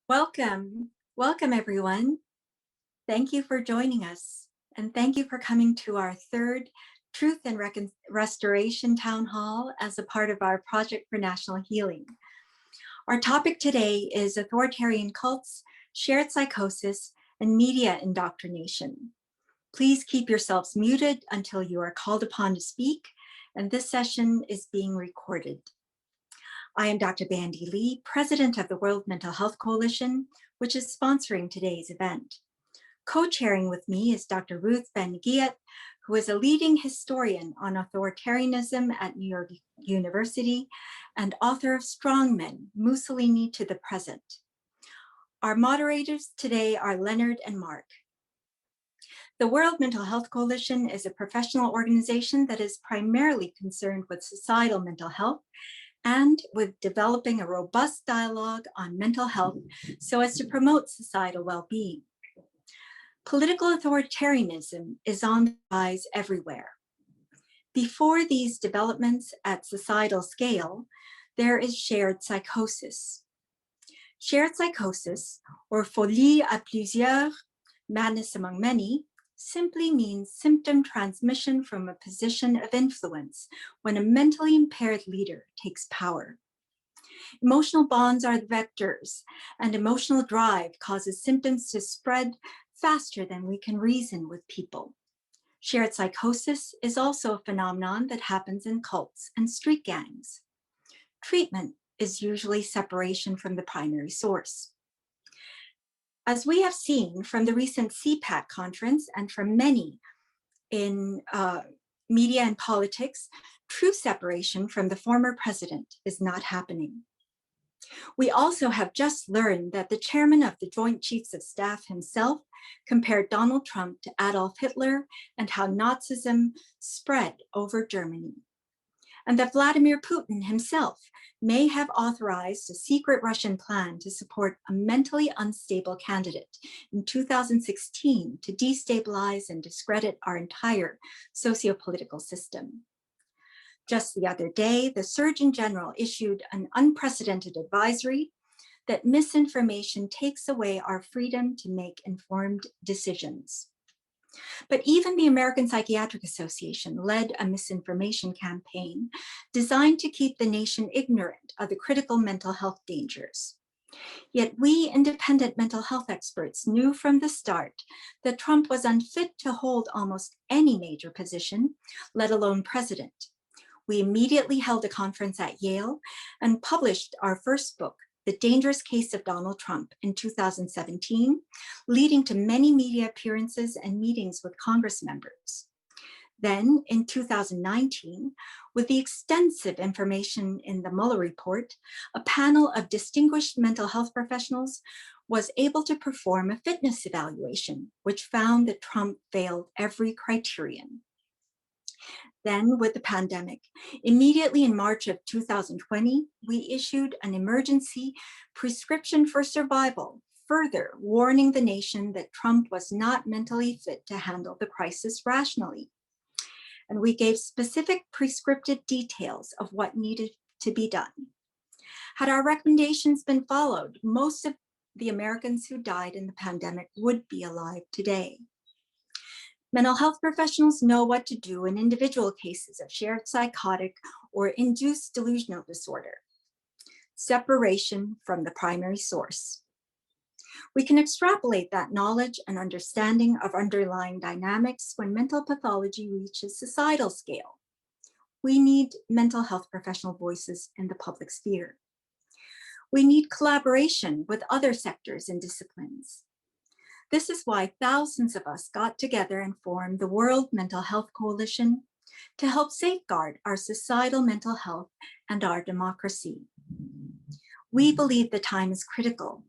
Welcome everyone. Thank you for joining us, and thank you for coming to our third Truth and Restoration Town Hall as a part of our Project for National Healing. Our topic today is authoritarian cults, shared psychosis, and media indoctrination. Please keep yourselves muted until you are called upon to speak, and this session is being recorded. I am Dr. Bandy Lee, President of the World Mental Health Coalition, which is sponsoring today's event. Co-chairing with me is Dr. Ruth Ben-Ghiat, who is a leading historian on authoritarianism at New York University and author of Strongmen, Mussolini to the Present. Our moderators today are Leonard and Mark. The World Mental Health Coalition is a professional organization that is primarily concerned with societal mental health and with developing a robust dialogue on mental health so as to promote societal well-being. Political authoritarianism is on the rise everywhere. Before these developments at societal scale, there is shared psychosis. Shared psychosis, or folie à plusieurs, madness among many, simply means symptom transmission from a position of influence when a mentally impaired leader takes power. Emotional bonds are the vectors, and emotional drive causes symptoms to spread faster than we can reason with people. Shared psychosis is also a phenomenon that happens in cults and street gangs. Treatment is usually separation from the primary source. As we have seen from the recent CPAC conference and from many in media and politics, true separation from the former president is not happening. We also have just learned that the chairman of the Joint Chiefs of Staff himself compared Donald Trump to Adolf Hitler and how Nazism spread over Germany. And that Vladimir Putin himself may have authorized a secret Russian plan to support a mentally unstable candidate in 2016 to destabilize and discredit our entire socio-political system. Just the other day, the Surgeon General issued an unprecedented advisory that misinformation takes away our freedom to make informed decisions. But even the American Psychiatric Association led a misinformation campaign designed to keep the nation ignorant of the critical mental health dangers. Yet we independent mental health experts knew from the start that Trump was unfit to hold almost any major position, let alone president. We immediately held a conference at Yale and published our first book, The Dangerous Case of Donald Trump, in 2017, leading to many media appearances and meetings with Congress members. Then, in 2019, with the extensive information in the Mueller report, a panel of distinguished mental health professionals was able to perform a fitness evaluation, which found that Trump failed every criterion. Then, with the pandemic, immediately in March of 2020, we issued an emergency prescription for survival, further warning the nation that Trump was not mentally fit to handle the crisis rationally. And we gave specific prescriptive details of what needed to be done. Had our recommendations been followed, most of the Americans who died in the pandemic would be alive today. Mental health professionals know what to do in individual cases of shared psychotic or induced delusional disorder. Separation from the primary source. We can extrapolate that knowledge and understanding of underlying dynamics when mental pathology reaches societal scale. We need mental health professional voices in the public sphere. We need collaboration with other sectors and disciplines. This is why thousands of us got together and formed the World Mental Health Coalition to help safeguard our societal mental health and our democracy. We believe the time is critical.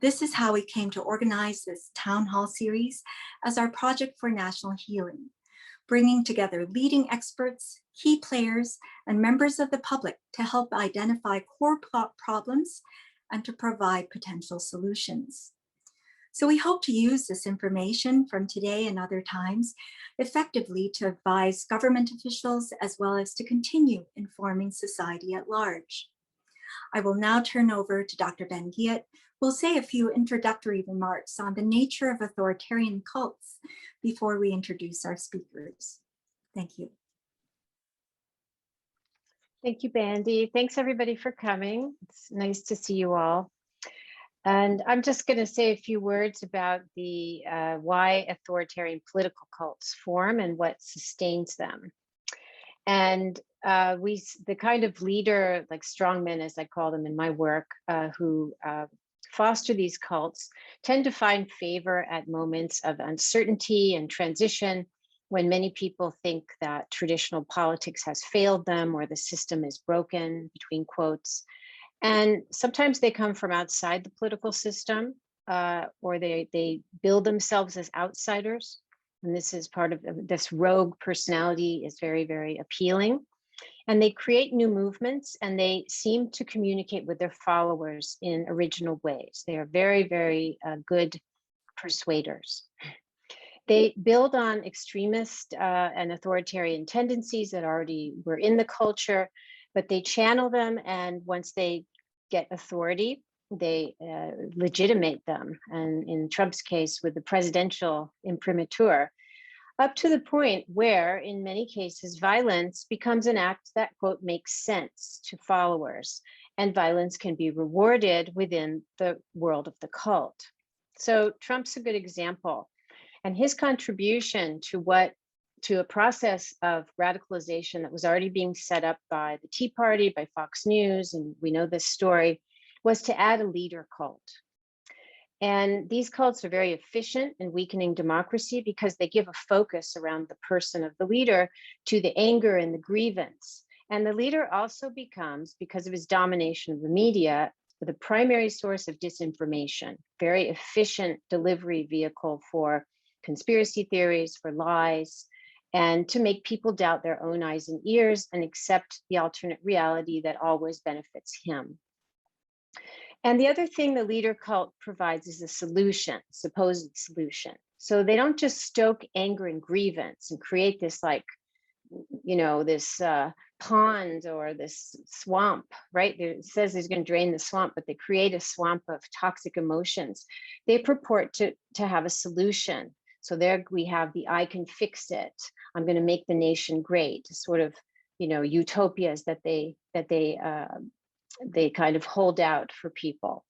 This is how we came to organize this town hall series as our project for national healing, bringing together leading experts, key players, and members of the public to help identify core problems and to provide potential solutions. So we hope to use this information from today and other times effectively to advise government officials as well as to continue informing society at large. I will now turn over to Dr. Ben Giat, who will say a few introductory remarks on the nature of authoritarian cults before we introduce our speakers. Thank you. Thank you, Bandy. Thanks everybody for coming. It's nice to see you all. And I'm just going to say a few words about the why authoritarian political cults form and what sustains them. And the kind of leader, like strongmen, as I call them in my work, who foster these cults, tend to find favor at moments of uncertainty and transition, when many people think that traditional politics has failed them or the system is broken, between quotes. And sometimes they come from outside the political system, or they build themselves as outsiders. And this is part of this rogue personality is very, very appealing. And they create new movements and they seem to communicate with their followers in original ways. They are very, very good persuaders. They build on extremist and authoritarian tendencies that already were in the culture, but they channel them, and once they get authority, they legitimate them. And in Trump's case, with the presidential imprimatur, up to the point where, in many cases, violence becomes an act that, quote, makes sense to followers, and violence can be rewarded within the world of the cult. So Trump's a good example. And his contribution to a process of radicalization that was already being set up by the Tea Party, by Fox News, and we know this story, was to add a leader cult. And these cults are very efficient in weakening democracy because they give a focus around the person of the leader to the anger and the grievance. And the leader also becomes, because of his domination of the media, the primary source of disinformation, very efficient delivery vehicle for conspiracy theories, for lies, and to make people doubt their own eyes and ears and accept the alternate reality that always benefits him. And the other thing the leader cult provides is a solution, supposed solution. So they don't just stoke anger and grievance and create this, like, you know, this pond or this swamp, right? It says he's going to drain the swamp, but they create a swamp of toxic emotions. They purport to have a solution. So there we have the I can fix it. I'm going to make the nation great, sort of, you know, utopias that they kind of hold out for people.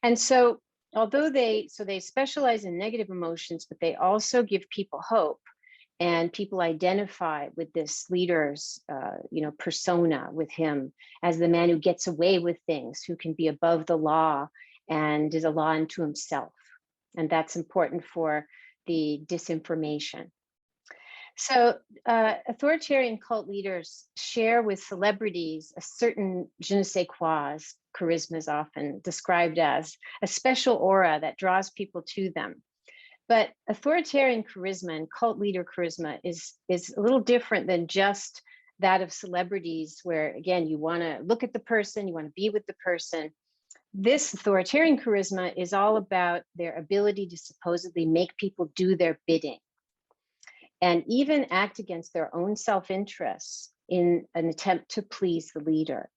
And so although they specialize in negative emotions, but they also give people hope, and people identify with this leader's persona, with him as the man who gets away with things, who can be above the law and is a law unto himself. And that's important for the disinformation. So authoritarian cult leaders share with celebrities a certain je ne sais quoi, as charisma is often described as, a special aura that draws people to them. But authoritarian charisma and cult leader charisma is a little different than just that of celebrities, where, again, you want to look at the person, you want to be with the person. This authoritarian charisma is all about their ability to supposedly make people do their bidding and even act against their own self-interests in an attempt to please the leader.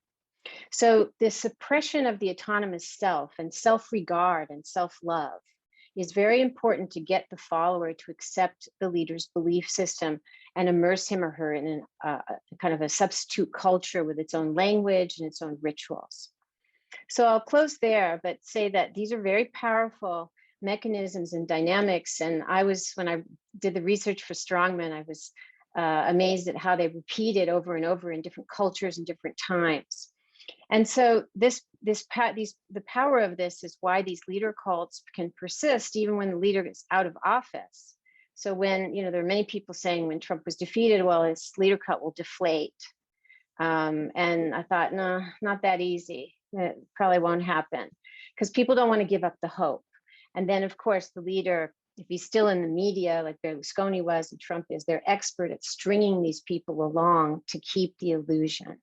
So the suppression of the autonomous self and self-regard and self-love is very important to get the follower to accept the leader's belief system and immerse him or her in a kind of a substitute culture with its own language and its own rituals. So I'll close there, but say that these are very powerful mechanisms and dynamics. And when I did the research for strongmen, I was amazed at how they repeated over and over in different cultures and different times. And so the power of this is why these leader cults can persist even when the leader is out of office. So when, there are many people saying when Trump was defeated, well, his leader cult will deflate. And I thought, no, not that easy. It probably won't happen because people don't want to give up the hope. And then, of course, the leader, if he's still in the media, like Berlusconi was and Trump is, they're expert at stringing these people along to keep the illusion.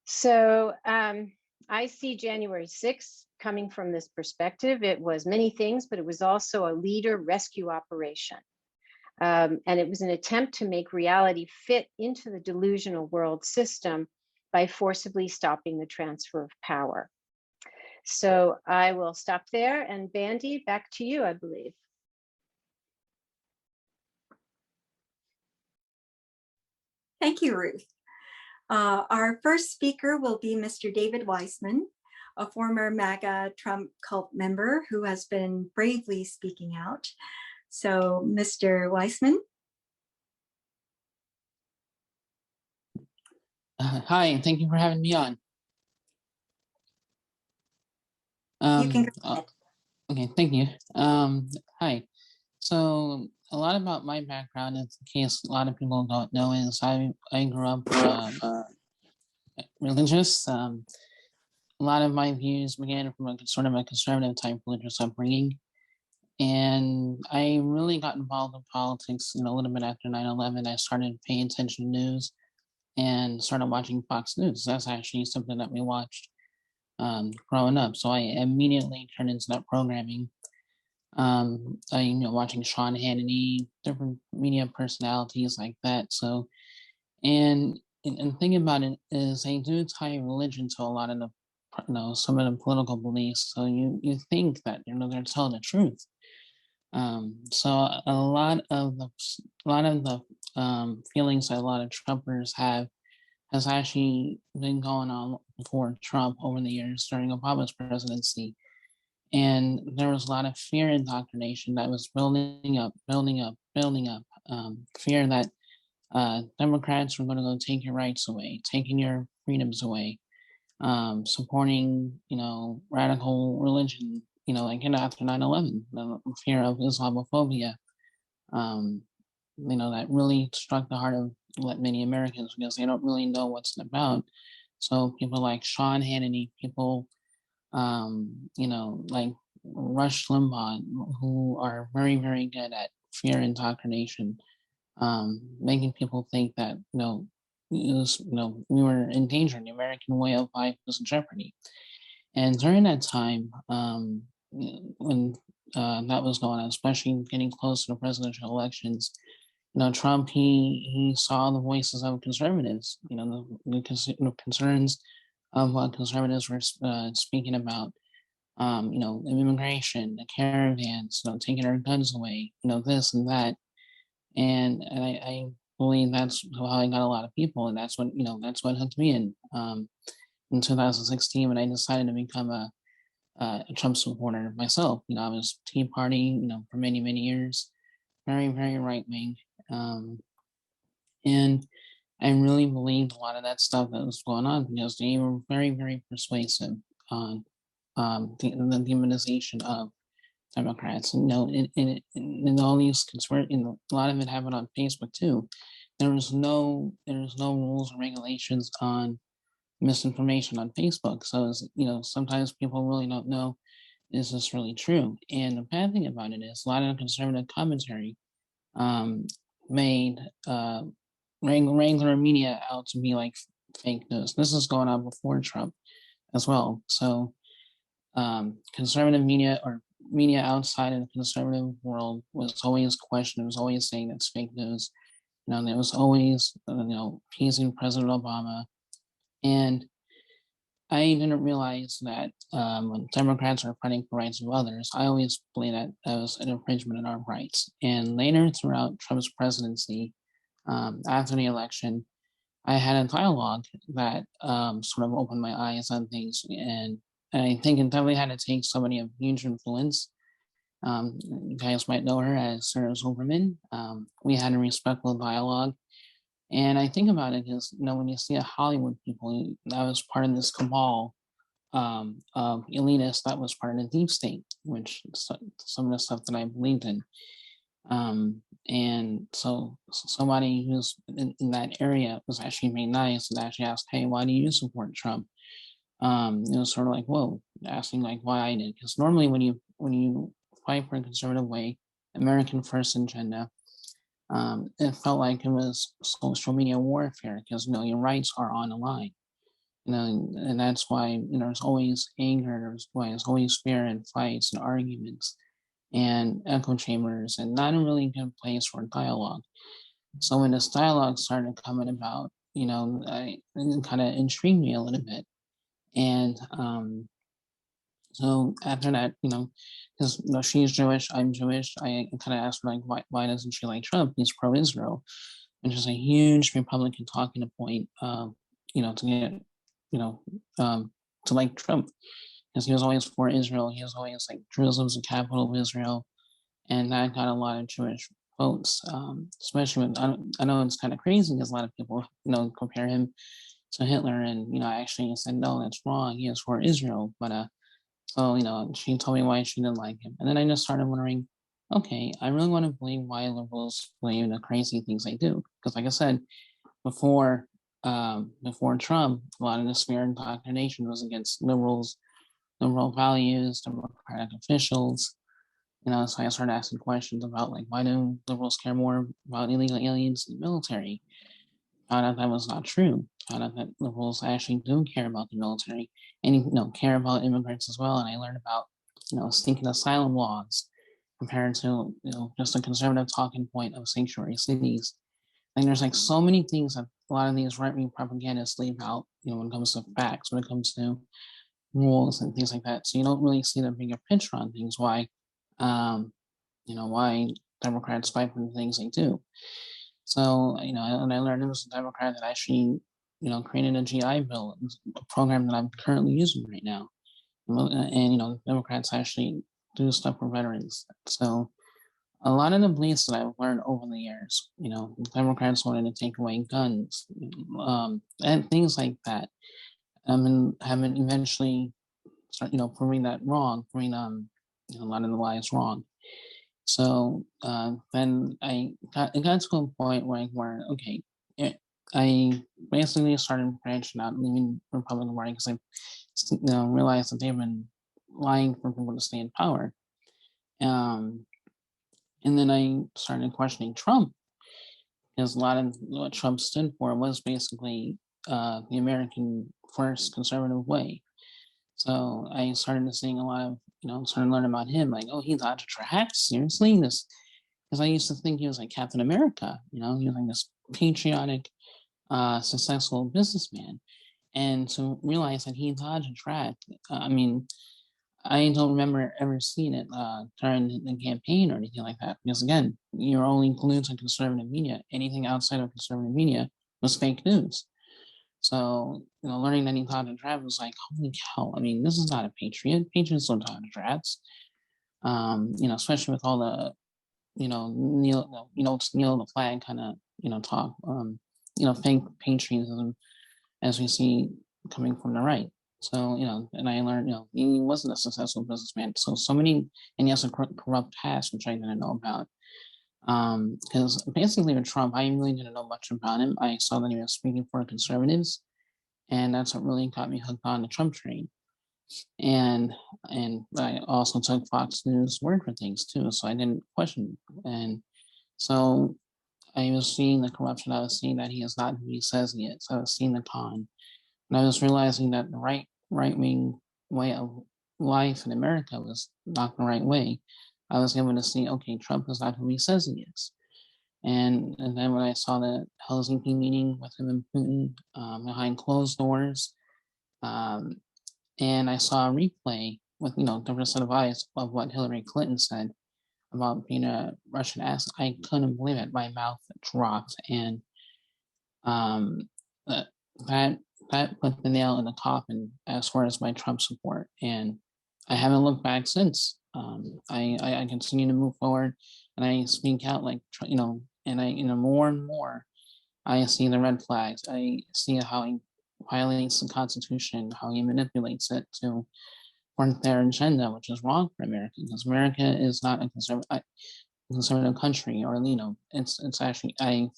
So I see January 6th coming from this perspective. It was many things, but it was also a leader rescue operation. And it was an attempt to make reality fit into the delusional world system by forcibly stopping the transfer of power. So I will stop there, and Bandy, back to you, I believe. Thank you, Ruth. Our first speaker will be Mr. David Weissman, a former MAGA Trump cult member who has been bravely speaking out. So, Mr. Weissman. Hi, and thank you for having me on. You can go ahead. Okay, thank you. Hi. So a lot about my background, in case a lot of people don't know, is I grew up religious. A lot of my views began from a conservative type religious upbringing, and I really got involved in politics. A little bit after 9/11, I started paying attention to news and started watching Fox News. That's actually something that we watched growing up. So I immediately turned into that programming. Watching Sean Hannity, different media personalities like that. So, and thinking about it is they do tie religion to a lot of the, some of the political beliefs. So you think that they're telling the truth. So a lot of the feelings that a lot of Trumpers have has actually been going on before Trump over the years during Obama's presidency. And there was a lot of fear indoctrination that was building up. Fear that Democrats were going to go take your rights away, taking your freedoms away, supporting, radical religion, after 9/11, the fear of Islamophobia, that really struck the heart of many Americans because they don't really know what's about. So people like Sean Hannity, people, like Rush Limbaugh, who are very, very good at fear indoctrination, making people think that, we were in danger, the American way of life was in jeopardy. And during that time, when that was going on, especially getting close to the presidential elections, Trump, he saw the voices of conservatives, the concerns of what conservatives were speaking about, immigration, the caravans, taking our guns away, this and that. And I believe that's how I got a lot of people. And that's what hooked me in 2016 when I decided to become a Trump supporter myself. I was Tea Party, for many, many years, very, very right wing. And I really believed a lot of that stuff that was going on because they were very, very persuasive on the demonization of Democrats. And in all these a lot of it happened on Facebook too. There's no rules or regulations on misinformation on Facebook. So sometimes people really don't know, is this really true? And the bad thing about it is a lot of conservative commentary made regular media out to be like fake news. This is going on before Trump as well. So conservative media or media outside of the conservative world was always questioned. It was always saying it's fake news. There was always, appeasing President Obama. And I didn't realize that when Democrats are fighting for rights of others, I always believe that that was an infringement of our rights. And later throughout Trump's presidency, after the election, I had a dialogue that sort of opened my eyes on things. And I think it definitely had to take somebody of huge influence. You guys might know her as Sarah Silverman. We had a respectful dialogue. And I think about it because, when you see a Hollywood people, that was part of this cabal of elitists that was part of the deep state, which some of the stuff that I believed in. And so somebody who's in that area was actually made nice and actually asked, hey, why do you support Trump? Sort of like, whoa, asking like why I did. Because normally when you fight for a conservative way, American first agenda, it felt like it was social media warfare because your rights are on the line. And that's why there's always anger, there's always fear and fights and arguments and echo chambers, and not a really good place for dialogue. So when this dialogue started coming about, I kind of intrigued me a little bit. And so after that, because she's Jewish, I'm Jewish, I kind of asked her, like, why doesn't she like Trump? He's pro-Israel, which is a huge Republican talking point, to get, you know, to like Trump, because he was always for Israel. He was always like Jerusalem's the capital of Israel, and that got a lot of Jewish votes, especially when I know it's kind of crazy because a lot of people, compare him to Hitler, and I actually said no, that's wrong. He is for Israel, but so she told me why she didn't like him, and then I just started wondering, okay, I really want to believe why liberals believe the crazy things they do, because like I said before, before Trump, a lot of the smear indoctrination was against liberals, liberal values, democratic officials. So I started asking questions about, like, why do liberals care more about illegal aliens in the military? Found out that was not true. Found out that liberals actually do care about the military, and care about immigrants as well. And I learned about stinking asylum laws compared to just a conservative talking point of sanctuary cities. And there's like so many things that a lot of these right wing propagandists leave out. When it comes to facts, when it comes to rules and things like that. So you don't really see the bigger picture on things. Um, why Democrats fight for the things they do. So, and I learned it was a Democrat that actually, created a GI Bill, a program that I'm currently using right now. And, Democrats actually do stuff for veterans. So a lot of the beliefs that I've learned over the years, Democrats wanted to take away guns, and things like that. Have been eventually start, proving that wrong, proving a lot of the lies wrong. So then it got to a point where okay, I basically started branching out, leaving Republican Party because I realized that they've been lying for people to stay in power. Um, and then I started questioning Trump, because a lot of what Trump stood for was basically the American first conservative way. So I started seeing a lot of, started learning about him, like, oh, he's out of track? Seriously? This, because I used to think he was like Captain America, he was like this patriotic, successful businessman. And to realize that he's out of track, I mean, I don't remember ever seeing it during the campaign or anything like that. Because again, you're only glued to conservative media. Anything outside of conservative media was fake news. So, learning that he thought of draft was like, holy cow, I mean, this is not a patriot. Patriots don't talk to drafts. Especially with all the, kneel the flag kind of, talk, fake patriotism as we see coming from the right. So, and I learned, he wasn't a successful businessman. So many, and he has a corrupt past, which I didn't know about. Because basically with Trump, I really didn't know much about him. I saw that he was speaking for conservatives, and that's what really got me hooked on the Trump train. And I also took Fox News word for things too, so I didn't question. And so I was seeing the corruption. I was seeing that he is not who he says he is. I was seeing the con, and I was realizing that the right wing way of life in America was not the right way. I was able to see, okay, Trump is not who he says he is. And then when I saw the Helsinki meeting with him and Putin behind closed doors, um, and I saw a replay with different set of eyes of what Hillary Clinton said about being a Russian ass, I couldn't believe it. My mouth dropped, and um, that that put the nail in the coffin as far as my Trump support. And I haven't looked back since. I continue to move forward, and I speak out like and I more and more I see the red flags. I see how he violates the Constitution, how he manipulates it to for their agenda, which is wrong for America, because America is not a conservative country, or it's actually, I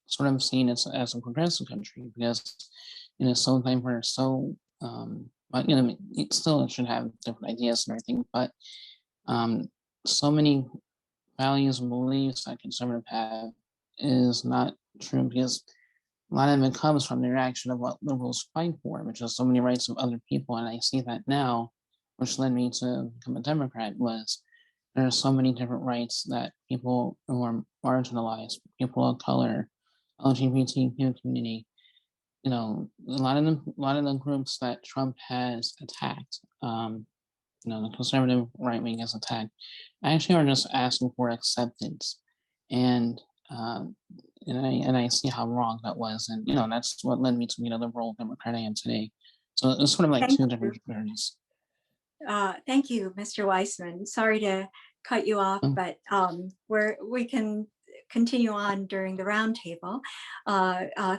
sort of seen it as a progressive country, because it is so diverse, so but it still should have different ideas and everything, but so many values and beliefs that conservatives have is not true, because a lot of it comes from the reaction of what liberals fight for, which is so many rights of other people. And I see that now, which led me to become a Democrat, was there are so many different rights that people who are marginalized, people of color, LGBTQ community, a lot of the groups that Trump has attacked, the conservative right wing has attacked, actually are just asking for acceptance, and I see how wrong that was, and that's what led me to be the liberal Democrat I am today. So it's sort of like Thank two you. different journeys. Thank you, Mr. Weissman. Sorry to cut you off, Oh. but we can continue on during the roundtable.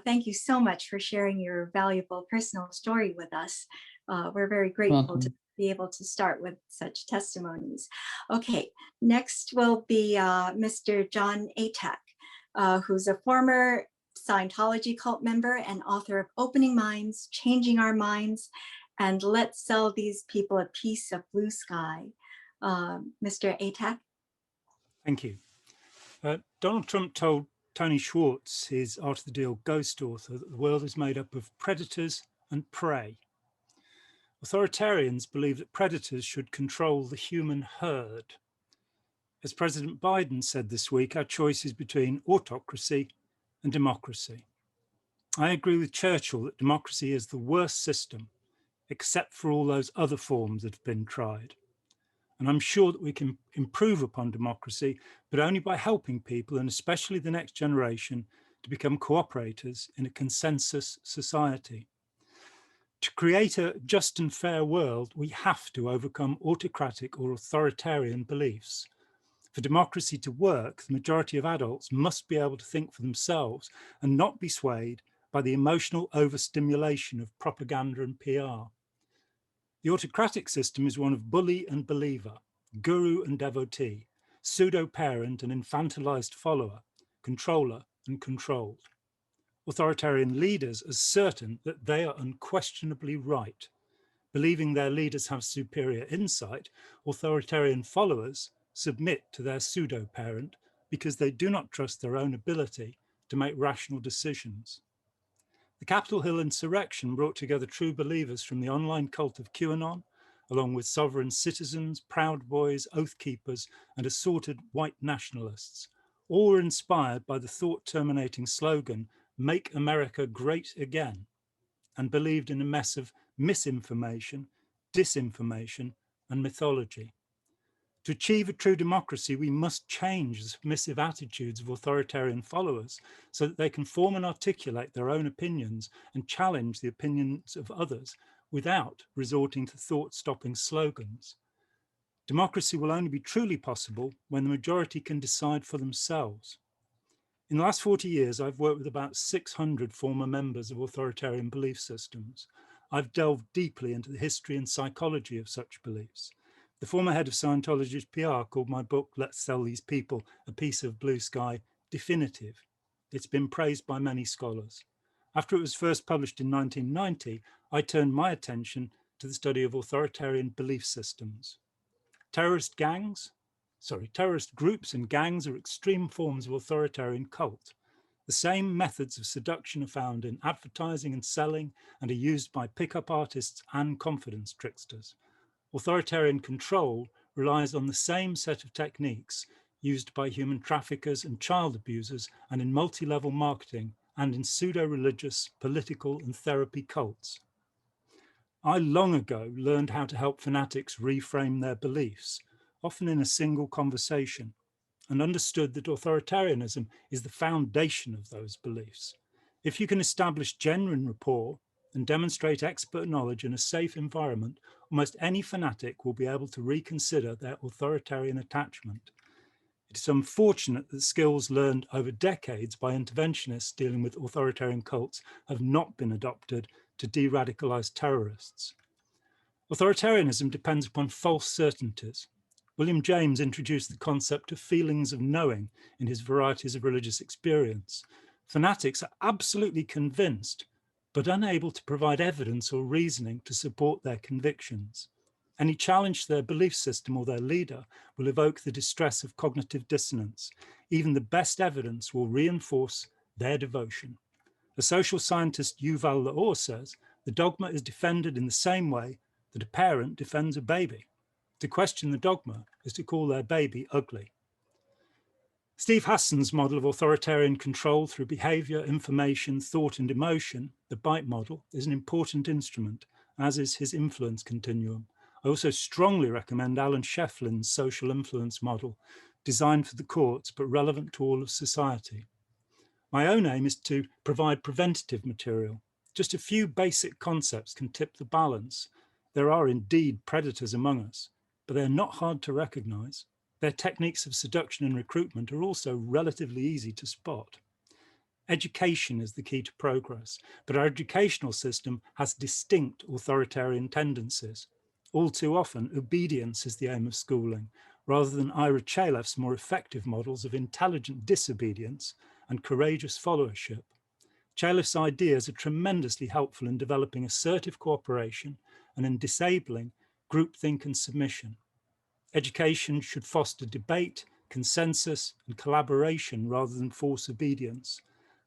Thank you so much for sharing your valuable personal story with us. We're very grateful to Welcome. be able to start with such testimonies. Okay, next will be Mr. John Atack, who's a former Scientology cult member and author of Opening Minds, Changing Our Minds, and Let's Sell These People a Piece of Blue Sky. Mr. Atack? Thank you. Donald Trump told Tony Schwartz, his Art of the Deal ghost author, that the world is made up of predators and prey. Authoritarians believe that predators should control the human herd. As President Biden said this week, our choice is between autocracy and democracy. I agree with Churchill that democracy is the worst system, except for all those other forms that have been tried. And I'm sure that we can improve upon democracy, but only by helping people, and especially the next generation, to become cooperators in a consensus society. To create a just and fair world, we have to overcome autocratic or authoritarian beliefs. For democracy to work, the majority of adults must be able to think for themselves and not be swayed by the emotional overstimulation of propaganda and PR. The autocratic system is one of bully and believer, guru and devotee, pseudo-parent and infantilized follower, controller and controlled. Authoritarian leaders are certain that they are unquestionably right. Believing their leaders have superior insight, authoritarian followers submit to their pseudo-parent because they do not trust their own ability to make rational decisions. The Capitol Hill insurrection brought together true believers from the online cult of QAnon, along with sovereign citizens, Proud Boys, Oath Keepers, and assorted white nationalists. All were inspired by the thought-terminating slogan, "Make America Great Again," and believed in a mess of misinformation, disinformation, and mythology. To achieve a true democracy, we must change the submissive attitudes of authoritarian followers so that they can form and articulate their own opinions and challenge the opinions of others without resorting to thought-stopping slogans. Democracy will only be truly possible when the majority can decide for themselves. In the last 40 years, I've worked with about 600 former members of authoritarian belief systems. I've delved deeply into the history and psychology of such beliefs. The former head of Scientology's PR called my book, Let's Sell These People a Piece of Blue Sky, definitive. It's been praised by many scholars. After it was first published in 1990, I turned my attention to the study of authoritarian belief systems. Terrorist groups and gangs are extreme forms of authoritarian cult. The same methods of seduction are found in advertising and selling and are used by pickup artists and confidence tricksters. Authoritarian control relies on the same set of techniques used by human traffickers and child abusers and in multi-level marketing and in pseudo-religious, political and therapy cults. I long ago learned how to help fanatics reframe their beliefs, often in a single conversation, and understood that authoritarianism is the foundation of those beliefs. If you can establish genuine rapport and demonstrate expert knowledge in a safe environment, almost any fanatic will be able to reconsider their authoritarian attachment. It is unfortunate that skills learned over decades by interventionists dealing with authoritarian cults have not been adopted to de-radicalize terrorists. Authoritarianism depends upon false certainties. William James introduced the concept of feelings of knowing in his Varieties of Religious Experience. Fanatics are absolutely convinced, but unable to provide evidence or reasoning to support their convictions. Any challenge to their belief system or their leader will evoke the distress of cognitive dissonance. Even the best evidence will reinforce their devotion. As social scientist Yuval Laor says, the dogma is defended in the same way that a parent defends a baby. To question the dogma is to call their baby ugly. Steve Hassan's model of authoritarian control through behavior, information, thought, and emotion, the BITE model, is an important instrument, as is his influence continuum. I also strongly recommend Alan Shefflin's social influence model, designed for the courts but relevant to all of society. My own aim is to provide preventative material. Just a few basic concepts can tip the balance. There are indeed predators among us, but they're not hard to recognize. Their techniques of seduction and recruitment are also relatively easy to spot. Education is the key to progress, but our educational system has distinct authoritarian tendencies. All too often, obedience is the aim of schooling, rather than Ira Chalef's more effective models of intelligent disobedience and courageous followership. Chalef's ideas are tremendously helpful in developing assertive cooperation and in disabling groupthink and submission. Education should foster debate, consensus, and collaboration rather than force obedience.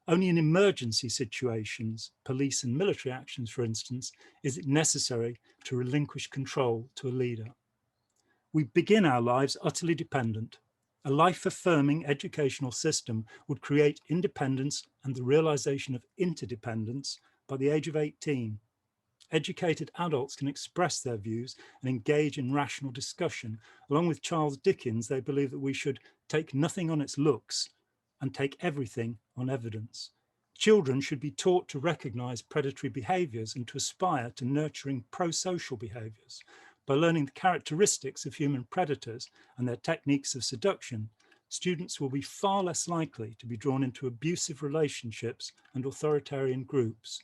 Only in emergency situations, police and military actions, for instance, is it necessary to relinquish control to a leader. We begin our lives utterly dependent. A life-affirming educational system would create independence and the realization of interdependence by the age of 18. Educated adults can express their views and engage in rational discussion. Along with Charles Dickens, they believe that we should take nothing on its looks and take everything on evidence. Children should be taught to recognize predatory behaviors and to aspire to nurturing pro-social behaviors. By learning the characteristics of human predators and their techniques of seduction, students will be far less likely to be drawn into abusive relationships and authoritarian groups.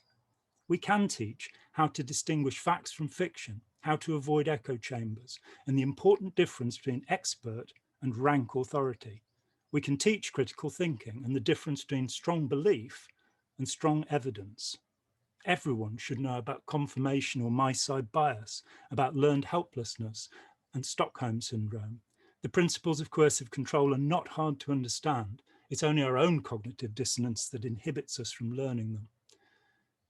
We can teach how to distinguish facts from fiction, how to avoid echo chambers, and the important difference between expert and rank authority. We can teach critical thinking and the difference between strong belief and strong evidence. Everyone should know about confirmation or my-side bias, about learned helplessness and Stockholm syndrome. The principles of coercive control are not hard to understand. It's only our own cognitive dissonance that inhibits us from learning them.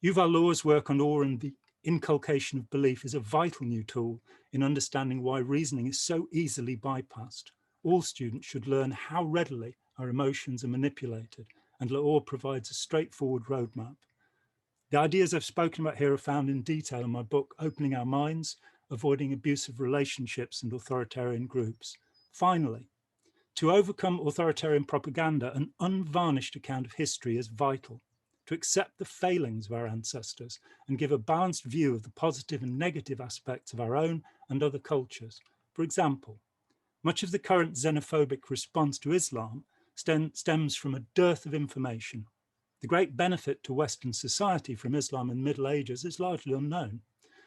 Yuval Noah's work on awe and the inculcation of belief is a vital new tool in understanding why reasoning is so easily bypassed. All students should learn how readily our emotions are manipulated, and Law provides a straightforward roadmap. The ideas I've spoken about here are found in detail in my book, Opening Our Minds, Avoiding Abusive Relationships and Authoritarian Groups. Finally, to overcome authoritarian propaganda, an unvarnished account of history is vital. To accept the failings of our ancestors and give a balanced view of the positive and negative aspects of our own and other cultures. For example, much of the current xenophobic response to Islam stems from a dearth of information. The great benefit to Western society from Islam in the Middle Ages is largely unknown,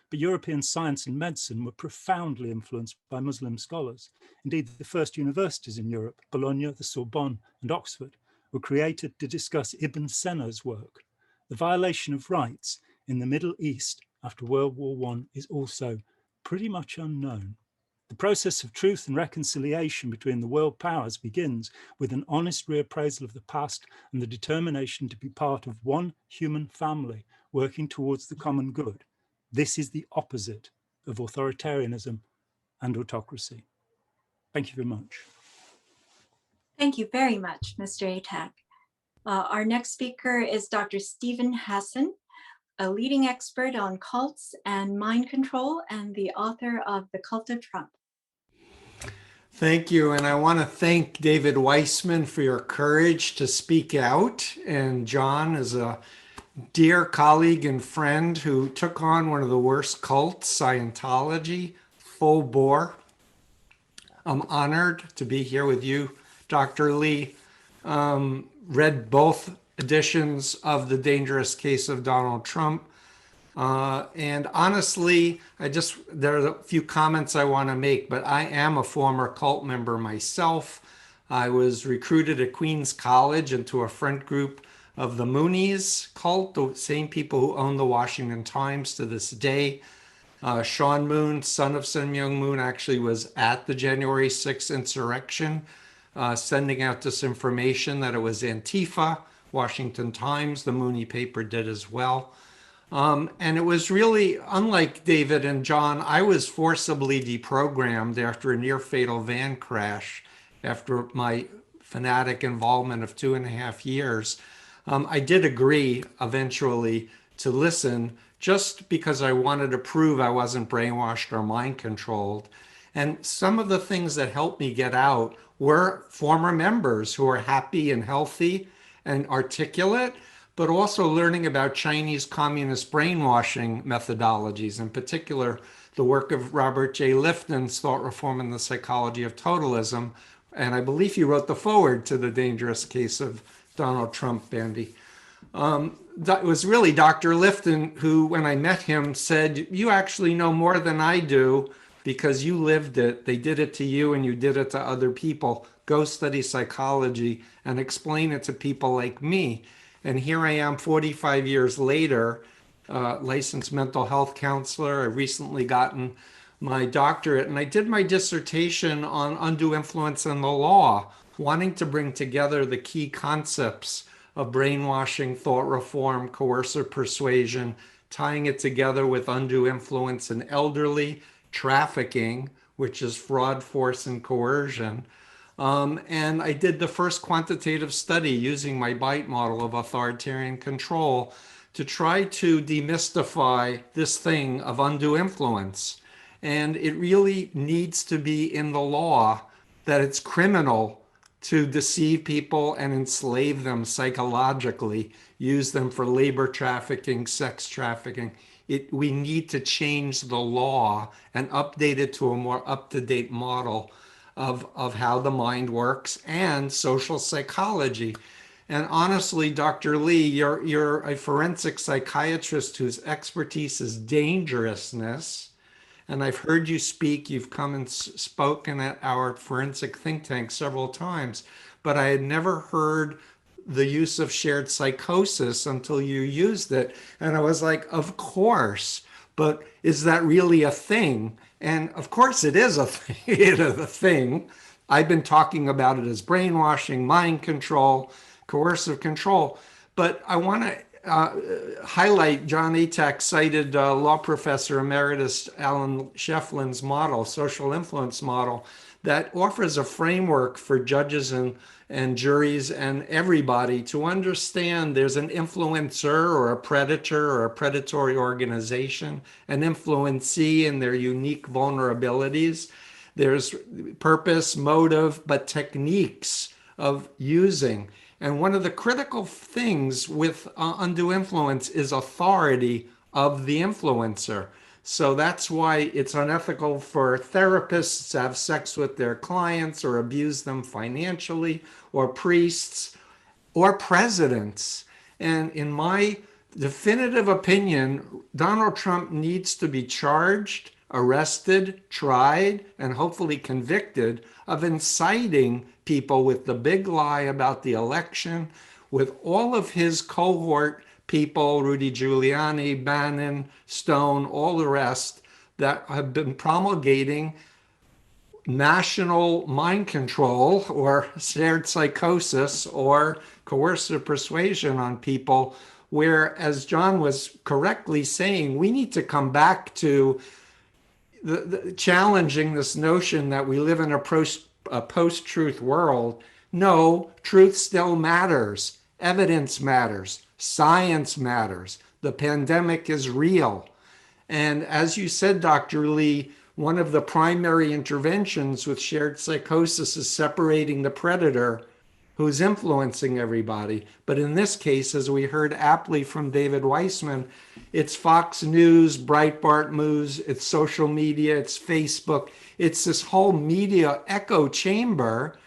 but European science and medicine were profoundly influenced by Muslim scholars. Indeed, the first universities in Europe, Bologna, the Sorbonne, and Oxford, were created to discuss Ibn Sina's work. The violation of rights in the Middle East after World War I is also pretty much unknown. The process of truth and reconciliation between the world powers begins with an honest reappraisal of the past and the determination to be part of one human family working towards the common good. This is the opposite of authoritarianism and autocracy. Thank you very much. Thank you very much, Mr. Atack. Our next speaker is Dr. Stephen Hassan, a leading expert on cults and mind control and the author of The Cult of Trump. Thank you. And I want to thank David Weissman for your courage to speak out. And John is a dear colleague and friend who took on one of the worst cults, Scientology, full bore. I'm honored to be here with you, Dr. Lee. Read both editions of The Dangerous Case of Donald Trump. And honestly, there are a few comments I want to make, but I am a former cult member myself. I was recruited at Queens College into a friend group of the Moonies cult, the same people who own the Washington Times to this day. Sean Moon, son of Sun Myung Moon, actually was at the January 6th insurrection, sending out disinformation that it was Antifa. Washington Times, the Mooney paper, did as well. And it was really, unlike David and John, I was forcibly deprogrammed after a near fatal van crash after my fanatic involvement of 2.5 years, I did agree eventually to listen just because I wanted to prove I wasn't brainwashed or mind controlled. And some of the things that helped me get out were former members who are happy and healthy and articulate, but also learning about Chinese communist brainwashing methodologies, in particular, the work of Robert J. Lifton's Thought Reform and the Psychology of Totalism. And I believe he wrote the foreword to The Dangerous Case of Donald Trump, Bandy. It was really Dr. Lifton who, when I met him, said, "You actually know more than I do because you lived it. They did it to you and you did it to other people. Go study psychology and explain it to people like me." And here I am 45 years later, licensed mental health counselor. I've recently gotten my doctorate, and I did my dissertation on undue influence in the law, wanting to bring together the key concepts of brainwashing, thought reform, coercive persuasion, tying it together with undue influence in elderly, trafficking, which is fraud, force, and coercion. And I did the first quantitative study using my BITE model of authoritarian control to try to demystify this thing of undue influence. And it really needs to be in the law that it's criminal to deceive people and enslave them psychologically, use them for labor trafficking, sex trafficking. We need to change the law and update it to a more up-to-date model of how the mind works and social psychology. And honestly, Dr. Lee, you're a forensic psychiatrist whose expertise is dangerousness. And I've heard you speak. You've come and spoken at our forensic think tank several times, but I had never heard the use of shared psychosis until you used it. And I was like, of course, but is that really a thing? And of course it is a thing. It is a thing. I've been talking about it as brainwashing, mind control, coercive control. But I want to highlight John Atack cited law professor emeritus Alan Shefflin's model, social influence model, that offers a framework for judges and juries and everybody to understand there's an influencer or a predator or a predatory organization, an influencee and their unique vulnerabilities. There's purpose, motive, but techniques of using. And one of the critical things with undue influence is authority of the influencer. So that's why it's unethical for therapists to have sex with their clients or abuse them financially, or priests, or presidents. And in my definitive opinion, Donald Trump needs to be charged, arrested, tried, and hopefully convicted of inciting people with the big lie about the election, with all of his cohort people, Rudy Giuliani, Bannon, Stone, all the rest, that have been promulgating national mind control or shared psychosis or coercive persuasion on people, where, as John was correctly saying, we need to come back to the challenging this notion that we live in a post-truth world. No, truth still matters. Evidence matters. Science matters. The pandemic is real. And as you said, Dr. Lee, one of the primary interventions with shared psychosis is separating the predator who's influencing everybody. But in this case, as we heard aptly from David Weissman, it's Fox News, Breitbart News, it's social media, it's Facebook. It's this whole media echo chamber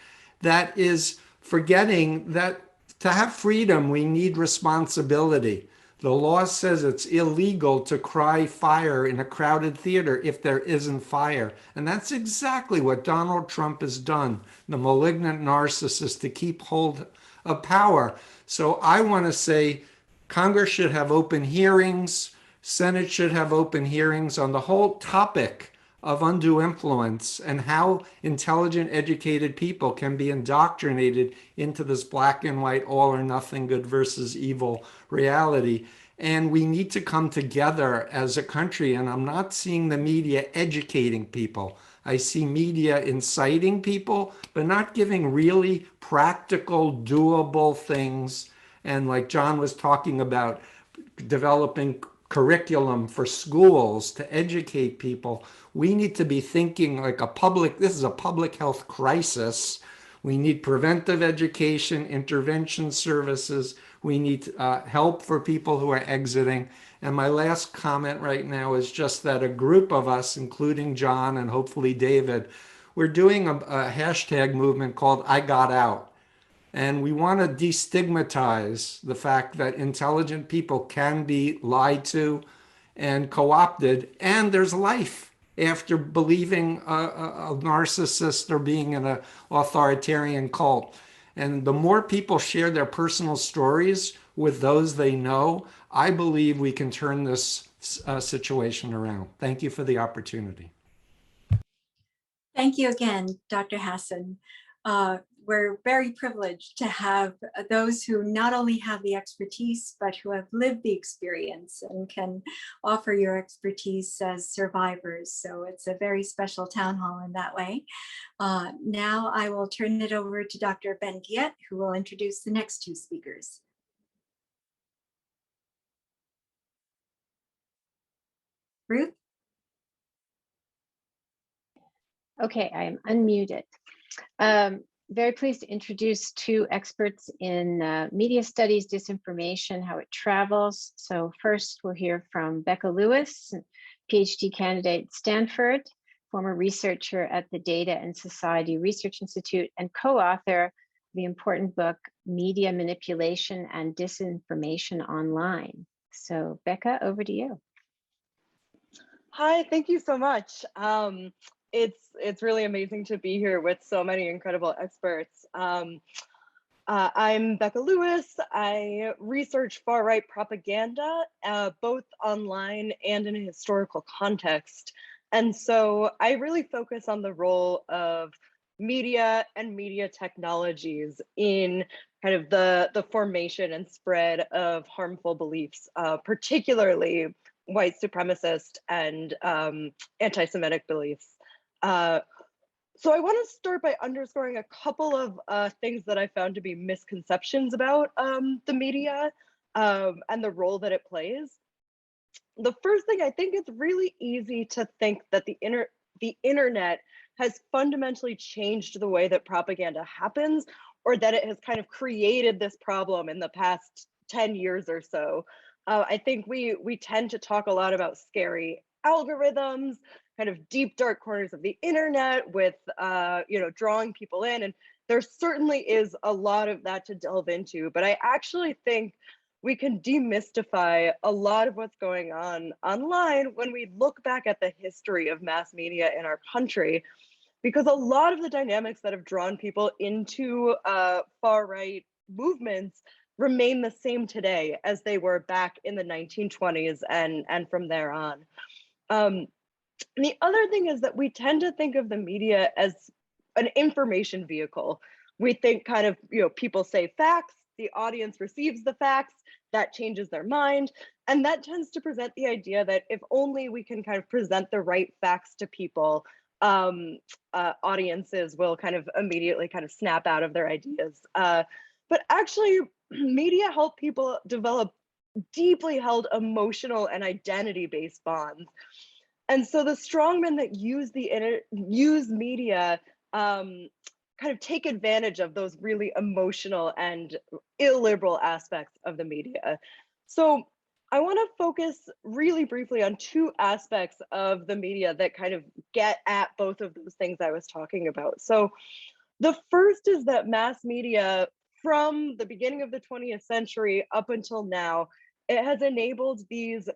that is forgetting that to have freedom, we need responsibility. The law says it's illegal to cry fire in a crowded theater if there isn't fire. And that's exactly what Donald Trump has done, the malignant narcissist, to keep hold of power. So I want to say Congress should have open hearings, Senate should have open hearings on the whole topic of undue influence and how intelligent, educated people can be indoctrinated into this black and white, all or nothing, good versus evil reality. And we need to come together as a country. And I'm not seeing the media educating people. I see media inciting people, but not giving really practical, doable things. And like John was talking about, developing curriculum for schools to educate people. We need to be thinking like this is a public health crisis. We need preventive education, intervention services. We need help for people who are exiting. And my last comment right now is just that a group of us, including John and hopefully David, we're doing a hashtag movement called I Got Out. And we want to destigmatize the fact that intelligent people can be lied to and co-opted, and there's life after believing a narcissist or being in an authoritarian cult. And the more people share their personal stories with those they know, I believe we can turn this situation around. Thank you for the opportunity. Thank you again, Dr. Hassan. We're very privileged to have those who not only have the expertise, but who have lived the experience and can offer your expertise as survivors. So it's a very special town hall in that way. Now I will turn it over to Dr. Ben Giet, who will introduce the next two speakers. Ruth? Okay, I am unmuted. Very pleased to introduce two experts in media studies, disinformation, how it travels. So first we'll hear from Becca Lewis, PhD candidate at Stanford, former researcher at the Data and Society Research Institute, and co-author of the important book, Media Manipulation and Disinformation Online. So Becca, over to you. Hi, thank you so much. It's really amazing to be here with so many incredible experts. I'm Becca Lewis. I research far-right propaganda, both online and in a historical context. And so I really focus on the role of media and media technologies in kind of the formation and spread of harmful beliefs, particularly white supremacist and anti-Semitic beliefs. So I want to start by underscoring a couple of things that I found to be misconceptions about the media and the role that it plays. The first thing, I think it's really easy to think that the internet has fundamentally changed the way that propaganda happens, or that it has kind of created this problem in the past 10 years or so. I think we tend to talk a lot about scary algorithms, kind of deep dark corners of the internet with drawing people in, and there certainly is a lot of that to delve into, but I actually think we can demystify a lot of what's going on online when we look back at the history of mass media in our country, because a lot of the dynamics that have drawn people into far-right movements remain the same today as they were back in the 1920s and from there on. The other thing is that we tend to think of the media as an information vehicle. We think kind of, people say facts, the audience receives the facts, that changes their mind. And that tends to present the idea that if only we can kind of present the right facts to people, audiences will kind of immediately kind of snap out of their ideas. But actually, media help people develop deeply held emotional and identity-based bonds. And so the strongmen that use media kind of take advantage of those really emotional and illiberal aspects of the media. So I want to focus really briefly on two aspects of the media that kind of get at both of those things I was talking about. So the first is that mass media, from the beginning of the 20th century up until now, it has enabled these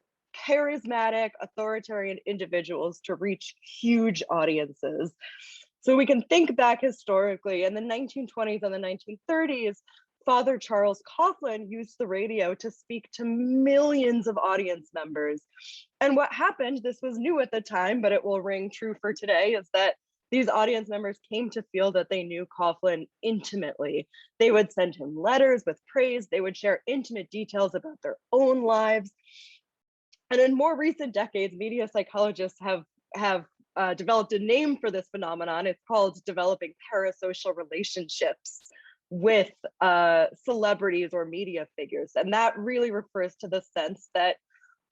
charismatic authoritarian individuals to reach huge audiences. So we can think back historically in the 1920s and the 1930s, Father Charles Coughlin used the radio to speak to millions of audience members. And what happened, this was new at the time, but it will ring true for today, is that these audience members came to feel that they knew Coughlin intimately. They would send him letters with praise. They would share intimate details about their own lives. And in more recent decades, media psychologists have developed a name for this phenomenon. It's called developing parasocial relationships with celebrities or media figures. And that really refers to the sense that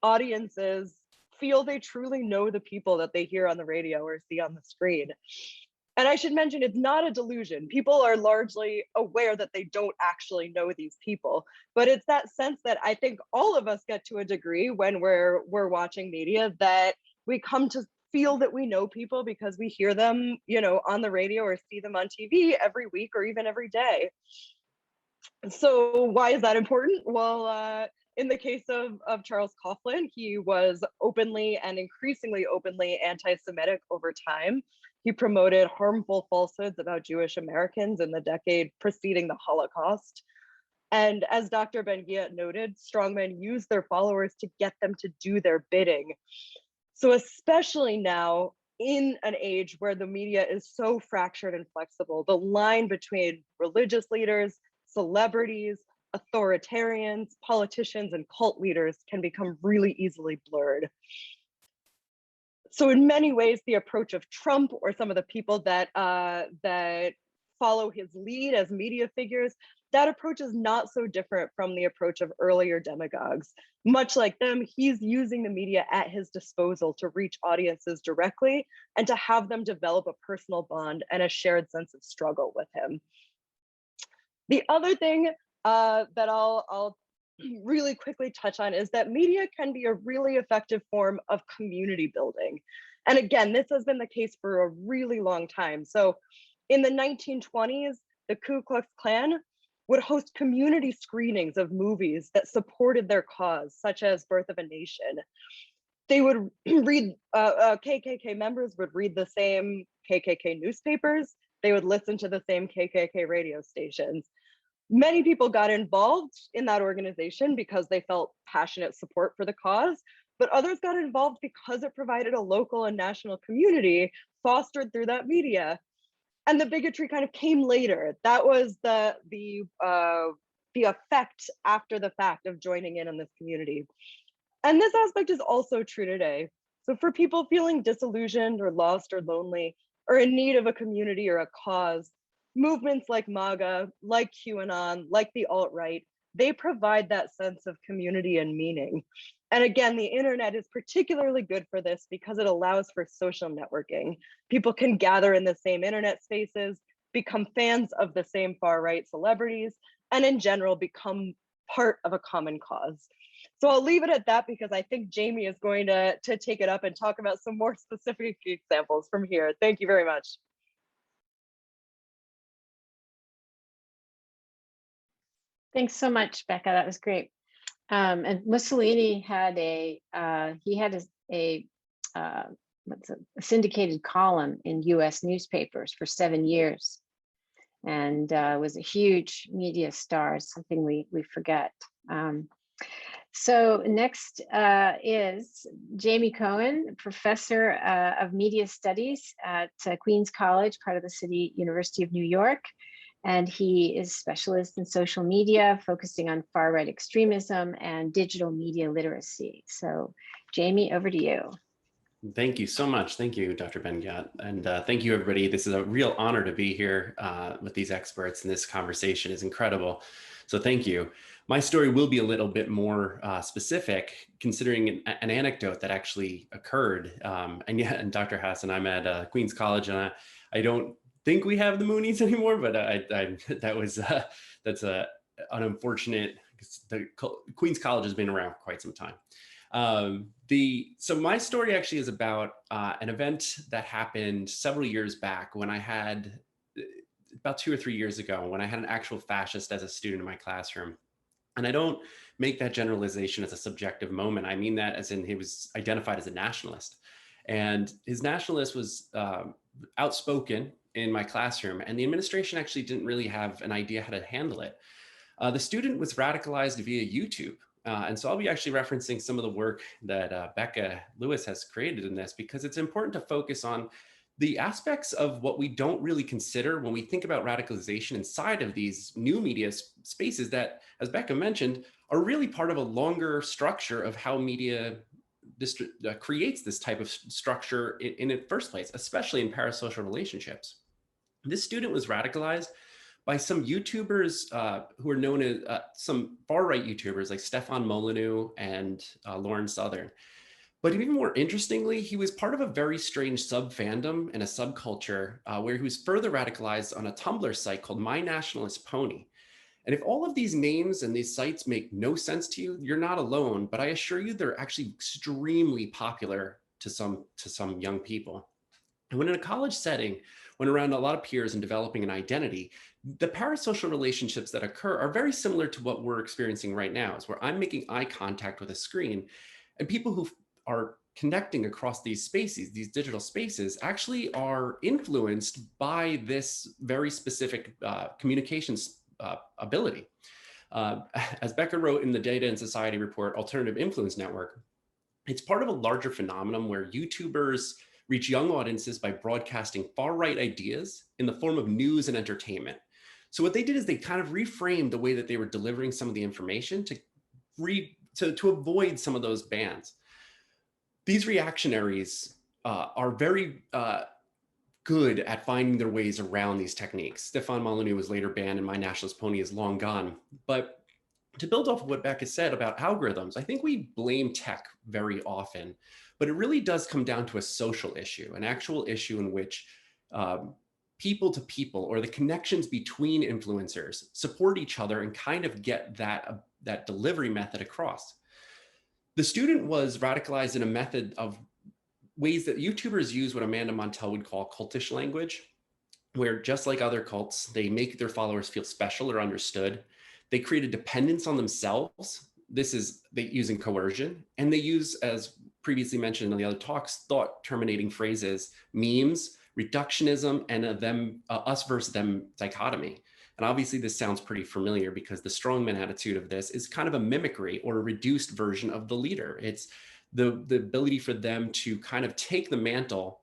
audiences feel they truly know the people that they hear on the radio or see on the screen. And I should mention, it's not a delusion. People are largely aware that they don't actually know these people, but it's that sense that I think all of us get to a degree when we're watching media, that we come to feel that we know people because we hear them, on the radio or see them on TV every week or even every day. So why is that important? Well, in the case of Charles Coughlin, he was openly and increasingly openly anti-Semitic over time. He promoted harmful falsehoods about Jewish Americans in the decade preceding the Holocaust. And as Dr. Ben-Ghiat noted, strongmen use their followers to get them to do their bidding. So especially now, in an age where the media is so fractured and flexible, the line between religious leaders, celebrities, authoritarians, politicians, and cult leaders can become really easily blurred. So in many ways, the approach of Trump or some of the people that follow his lead as media figures, that approach is not so different from the approach of earlier demagogues. Much like them, he's using the media at his disposal to reach audiences directly and to have them develop a personal bond and a shared sense of struggle with him. The other thing that I'll really quickly touch on is that media can be a really effective form of community building. And again, this has been the case for a really long time. So in the 1920s, the Ku Klux Klan would host community screenings of movies that supported their cause, such as Birth of a Nation. They would read, KKK members would read the same KKK newspapers. They would listen to the same KKK radio stations. Many people got involved in that organization because they felt passionate support for the cause, but others got involved because it provided a local and national community fostered through that media. And the bigotry kind of came later. That was the effect after the fact of joining in on this community. And this aspect is also true today. So for people feeling disillusioned or lost or lonely, or in need of a community or a cause, movements like MAGA, like QAnon, like the alt-right, they provide that sense of community and meaning. And again, the internet is particularly good for this because it allows for social networking. People can gather in the same internet spaces, become fans of the same far-right celebrities, and in general, become part of a common cause. So I'll leave it at that because I think Jamie is going to take it up and talk about some more specific examples from here. Thank you very much. Thanks so much, Becca. That was great. And Mussolini had a syndicated column in U.S. newspapers for 7 years, and was a huge media star, something we forget. So next is Jamie Cohen, professor of media studies at Queens College, part of the City University of New York. And he is specialist in social media, focusing on far-right extremism and digital media literacy. So Jamie, over to you. Thank you so much. Thank you, Dr. Ben-Ghiat. And thank you, everybody. This is a real honor to be here with these experts, and this conversation is incredible. So thank you. My story will be a little bit more specific, considering an anecdote that actually occurred. And Dr. Hassan, I'm at Queens College, and I don't think we have the Moonies anymore, but that's an unfortunate, the Queens College has been around for quite some time. So my story actually is about an event that happened several years back when I had, about 2 or 3 years ago, when I had an actual fascist as a student in my classroom. And I don't make that generalization as a subjective moment. I mean that as in he was identified as a nationalist. And his nationalist was outspoken in my classroom, and the administration actually didn't really have an idea how to handle it. The student was radicalized via YouTube. And so I'll be actually referencing some of the work that Becca Lewis has created in this, because it's important to focus on the aspects of what we don't really consider when we think about radicalization inside of these new media spaces that, as Becca mentioned, are really part of a longer structure of how media creates this type of structure in the first place, especially in parasocial relationships. This student was radicalized by some YouTubers who are known as some far-right YouTubers like Stefan Molyneux and Lauren Southern. But even more interestingly, he was part of a very strange sub-fandom and a subculture where he was further radicalized on a Tumblr site called My Nationalist Pony. And if all of these names and these sites make no sense to you, you're not alone, but I assure you they're actually extremely popular to some young people. And when in a college setting, when around a lot of peers and developing an identity, the parasocial relationships that occur are very similar to what we're experiencing right now, is where I'm making eye contact with a screen, and people who are connecting across these spaces, these digital spaces, actually are influenced by this very specific communications ability. As Becca wrote in the Data and Society report, Alternative Influence Network, it's part of a larger phenomenon where YouTubers reach young audiences by broadcasting far-right ideas in the form of news and entertainment. So what they did is they kind of reframed the way that they were delivering some of the information to avoid some of those bans. These reactionaries are very good at finding their ways around these techniques. Stefan Molyneux was later banned and My Nationalist Pony is long gone. But to build off of what Becca said about algorithms, I think we blame tech very often, but it really does come down to a social issue, an actual issue in which people to people, or the connections between influencers, support each other and kind of get that delivery method across. The student was radicalized in a method of ways that YouTubers use what Amanda Montell would call cultish language, where just like other cults, they make their followers feel special or understood. They create a dependence on themselves. This is using coercion. And they use, as previously mentioned in the other talks, thought terminating phrases, memes, reductionism, and us versus them dichotomy. And obviously this sounds pretty familiar because the strongman attitude of this is kind of a mimicry or a reduced version of the leader. It's the ability for them to kind of take the mantle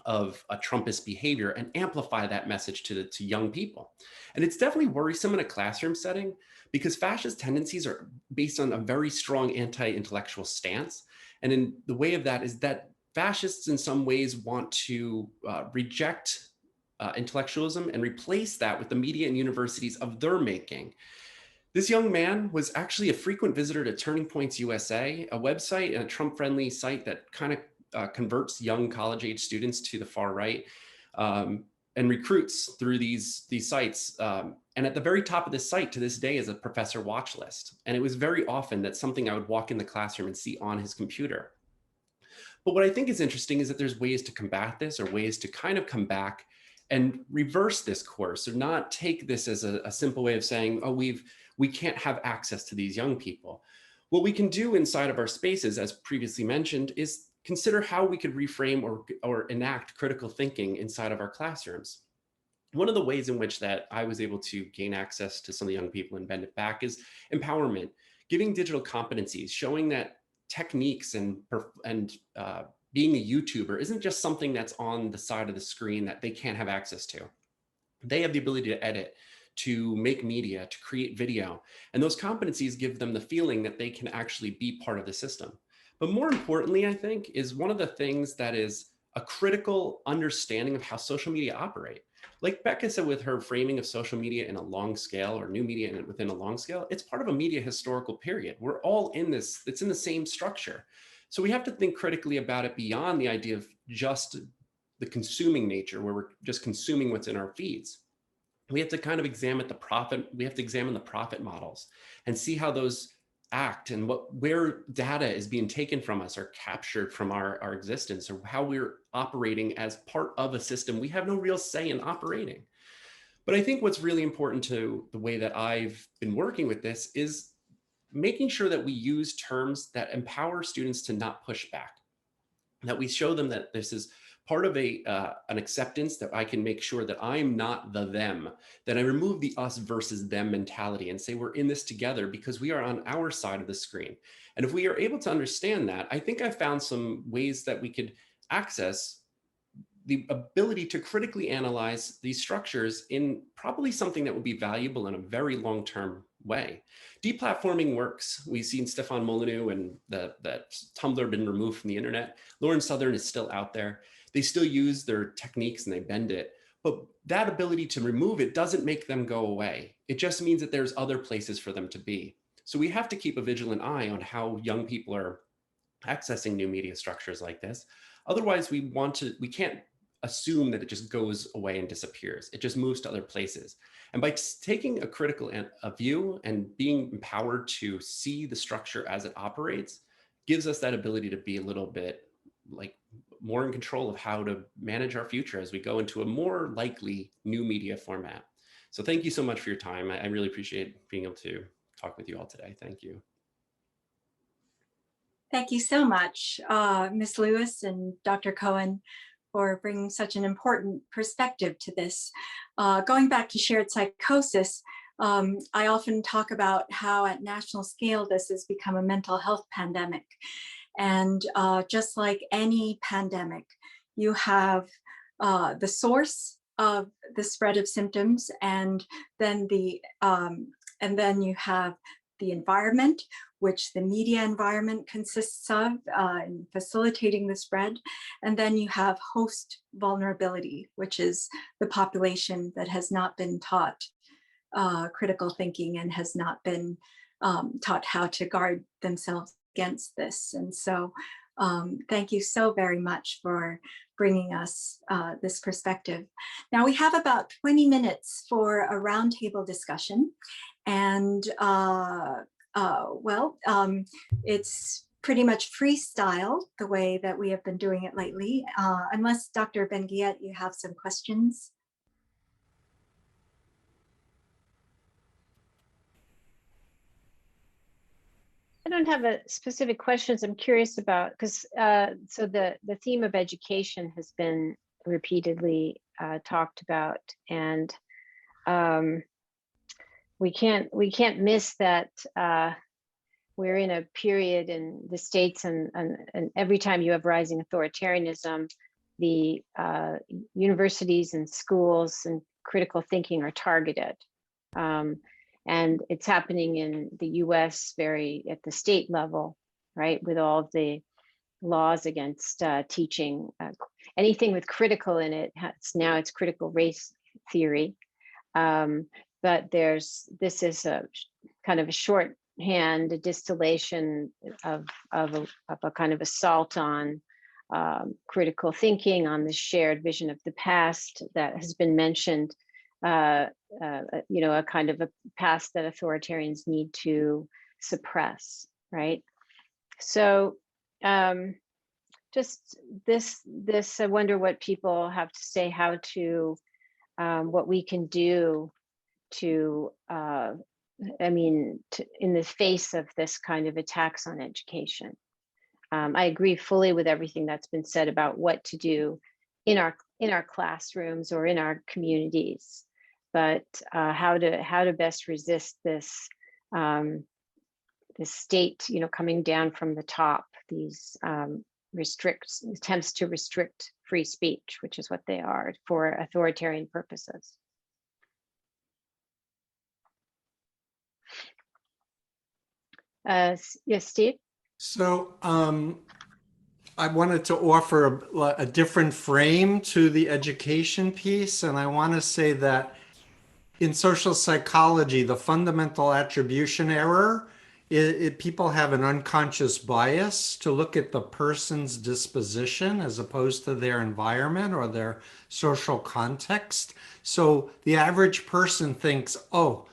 of a Trumpist behavior and amplify that message to young people. And it's definitely worrisome in a classroom setting because fascist tendencies are based on a very strong anti-intellectual stance. And in the way of that is that fascists in some ways want to reject intellectualism and replace that with the media and universities of their making. This young man was actually a frequent visitor to Turning Points USA, a website and a Trump-friendly site that kind of converts young college-age students to the far right and recruits through these sites. And at the very top of this site to this day is a professor watch list. And it was very often that something I would walk in the classroom and see on his computer. But what I think is interesting is that there's ways to combat this, or ways to kind of come back and reverse this course, or not take this as a simple way of saying, oh, we can't have access to these young people. What we can do inside of our spaces, as previously mentioned, is consider how we could reframe or enact critical thinking inside of our classrooms. One of the ways in which that I was able to gain access to some of the young people and bend it back is empowerment, giving digital competencies, showing that techniques and being a YouTuber isn't just something that's on the side of the screen that they can't have access to. They have the ability to edit, to make media, to create video. And those competencies give them the feeling that they can actually be part of the system. But more importantly, I think, is one of the things that is a critical understanding of how social media operate. Like Becca said with her framing of social media in a long scale, or new media within a long scale, it's part of a media historical period. We're all in this, it's in the same structure. So we have to think critically about it beyond the idea of just the consuming nature, where we're just consuming what's in our feeds. We have to kind of examine the profit models and see how those act, and where data is being taken from us or captured from our existence, or how we're operating as part of a system we have no real say in operating. But I think what's really important to the way that I've been working with this is making sure that we use terms that empower students to not push back, that we show them that this is part of an acceptance, that I can make sure that I'm not the them, that I remove the us versus them mentality and say we're in this together because we are on our side of the screen. And if we are able to understand that, I think I found some ways that we could access the ability to critically analyze these structures in probably something that would be valuable in a very long-term way. Deplatforming works. We've seen Stefan Molyneux and that Tumblr been removed from the internet. Lauren Southern is still out there. They still use their techniques and they bend it. But that ability to remove it doesn't make them go away. It just means that there's other places for them to be. So we have to keep a vigilant eye on how young people are accessing new media structures like this. Otherwise, we can't assume that it just goes away and disappears. It just moves to other places. And by taking a critical view and being empowered to see the structure as it operates, gives us that ability to be a little bit like more in control of how to manage our future as we go into a more likely new media format. So thank you so much for your time. I really appreciate being able to talk with you all today. Thank you. Thank you so much, Ms. Lewis and Dr. Cohen, for bringing such an important perspective to this. Going back to shared psychosis, I often talk about how at national scale this has become a mental health pandemic. And just like any pandemic, you have the source of the spread of symptoms, and then you have the environment, which the media environment consists of in facilitating the spread. And then you have host vulnerability, which is the population that has not been taught critical thinking and has not been taught how to guard themselves against this. And so thank you so very much for bringing us this perspective. Now we have about 20 minutes for a roundtable discussion. And it's pretty much freestyle the way that we have been doing it lately, unless Dr. Ben-Ghiat, you have some questions. I don't have a specific questions I'm curious about, because so the theme of education has been repeatedly talked about, and we can't miss that we're in a period in the States, and every time you have rising authoritarianism, the universities and schools and critical thinking are targeted. And it's happening in the US very at the state level, right? With all of the laws against teaching anything with critical in it. Now it's critical race theory. But this is a kind of a shorthand, a distillation of a kind of assault on critical thinking, on the shared vision of the past that has been mentioned. A kind of a past that authoritarians need to suppress, right? So just this, I wonder what people have to say, how to, what we can do to, in the face of this kind of attacks on education. I agree fully with everything that's been said about what to do in our classrooms or in our communities, but how to best resist this this state, coming down from the top, these attempts to restrict free speech, which is what they are for authoritarian purposes. Yes, Steve? So I wanted to offer a different frame to the education piece. And I want to say that in social psychology, the fundamental attribution error, people have an unconscious bias to look at the person's disposition as opposed to their environment or their social context. So the average person thinks, oh,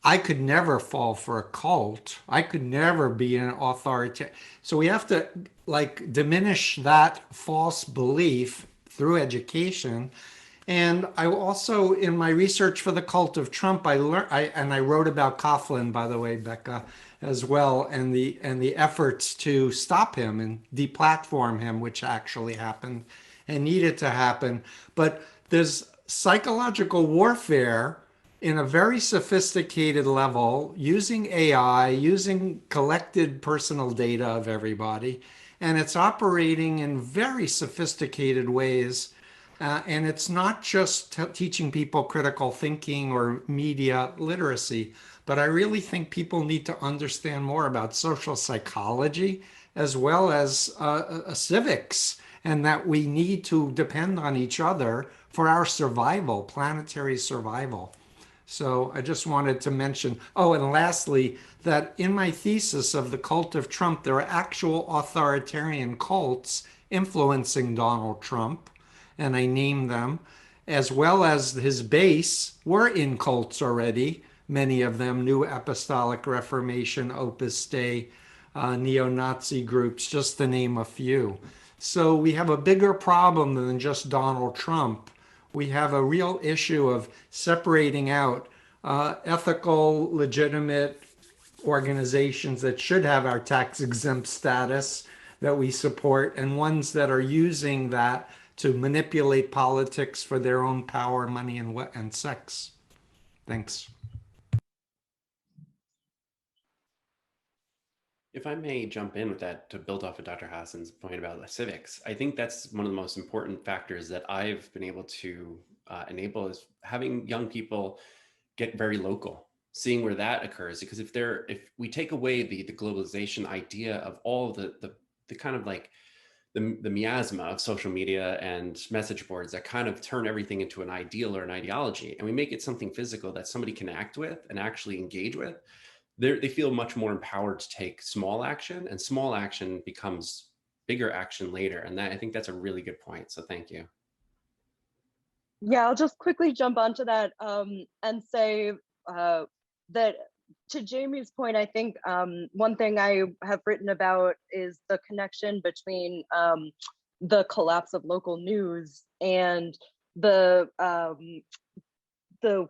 I could never fall for a cult. I could never be an authoritarian. So we have to diminish that false belief through education. And I also, in my research for the cult of Trump, I wrote about Coughlin, by the way, Becca, as well, and the efforts to stop him and deplatform him, which actually happened and needed to happen. But there's psychological warfare in a very sophisticated level, using AI, using collected personal data of everybody, and it's operating in very sophisticated ways And it's not just teaching people critical thinking or media literacy, but I really think people need to understand more about social psychology as well as civics, and that we need to depend on each other for our survival, planetary survival. So I just wanted to mention, oh, and lastly, that in my thesis of the cult of Trump, there are actual authoritarian cults influencing Donald Trump, and I name them, as well as his base were in cults already, many of them New Apostolic Reformation, Opus Dei, neo-Nazi groups, just to name a few. So we have a bigger problem than just Donald Trump. We have a real issue of separating out ethical, legitimate organizations that should have our tax exempt status that we support, and ones that are using that to manipulate politics for their own power, money, and sex. Thanks. If I may jump in with that to build off of Dr. Hassan's point about civics, I think that's one of the most important factors that I've been able to enable is having young people get very local, seeing where that occurs. Because if we take away the globalization idea of all the kind of like the miasma of social media and message boards that kind of turn everything into an ideal or an ideology, and we make it something physical that somebody can act with and actually engage with, they feel much more empowered to take small action, and small action becomes bigger action later. And I think that's a really good point. So thank you. Yeah, I'll just quickly jump onto that and say that to Jamie's point, I think one thing I have written about is the connection between the collapse of local news and the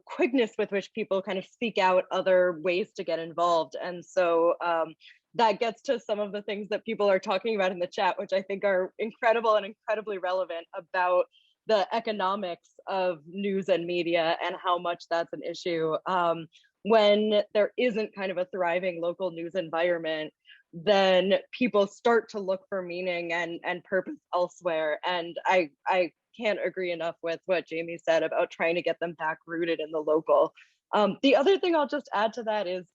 quickness with which people kind of seek out other ways to get involved. And so that gets to some of the things that people are talking about in the chat, which I think are incredible and incredibly relevant about the economics of news and media and how much that's an issue. When there isn't kind of a thriving local news environment, then people start to look for meaning and purpose elsewhere. And I can't agree enough with what Jamie said about trying to get them back rooted in the local. The other thing I'll just add to that is,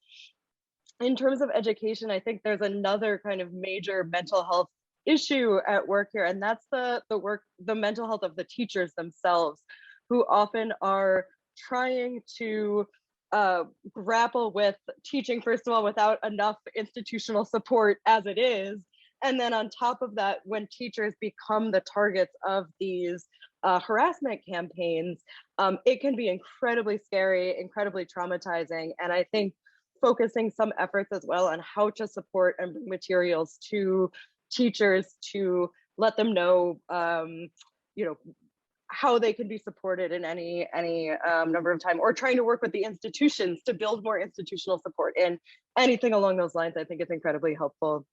in terms of education, I think there's another kind of major mental health issue at work here, and that's the mental health of the teachers themselves, who often are trying to grapple with teaching, first of all, without enough institutional support as it is. And then on top of that, when teachers become the targets of these harassment campaigns, it can be incredibly scary, incredibly traumatizing. And I think focusing some efforts as well on how to support and bring materials to teachers to let them know, how they can be supported in any number of time, or trying to work with the institutions to build more institutional support, and anything along those lines, I think is incredibly helpful.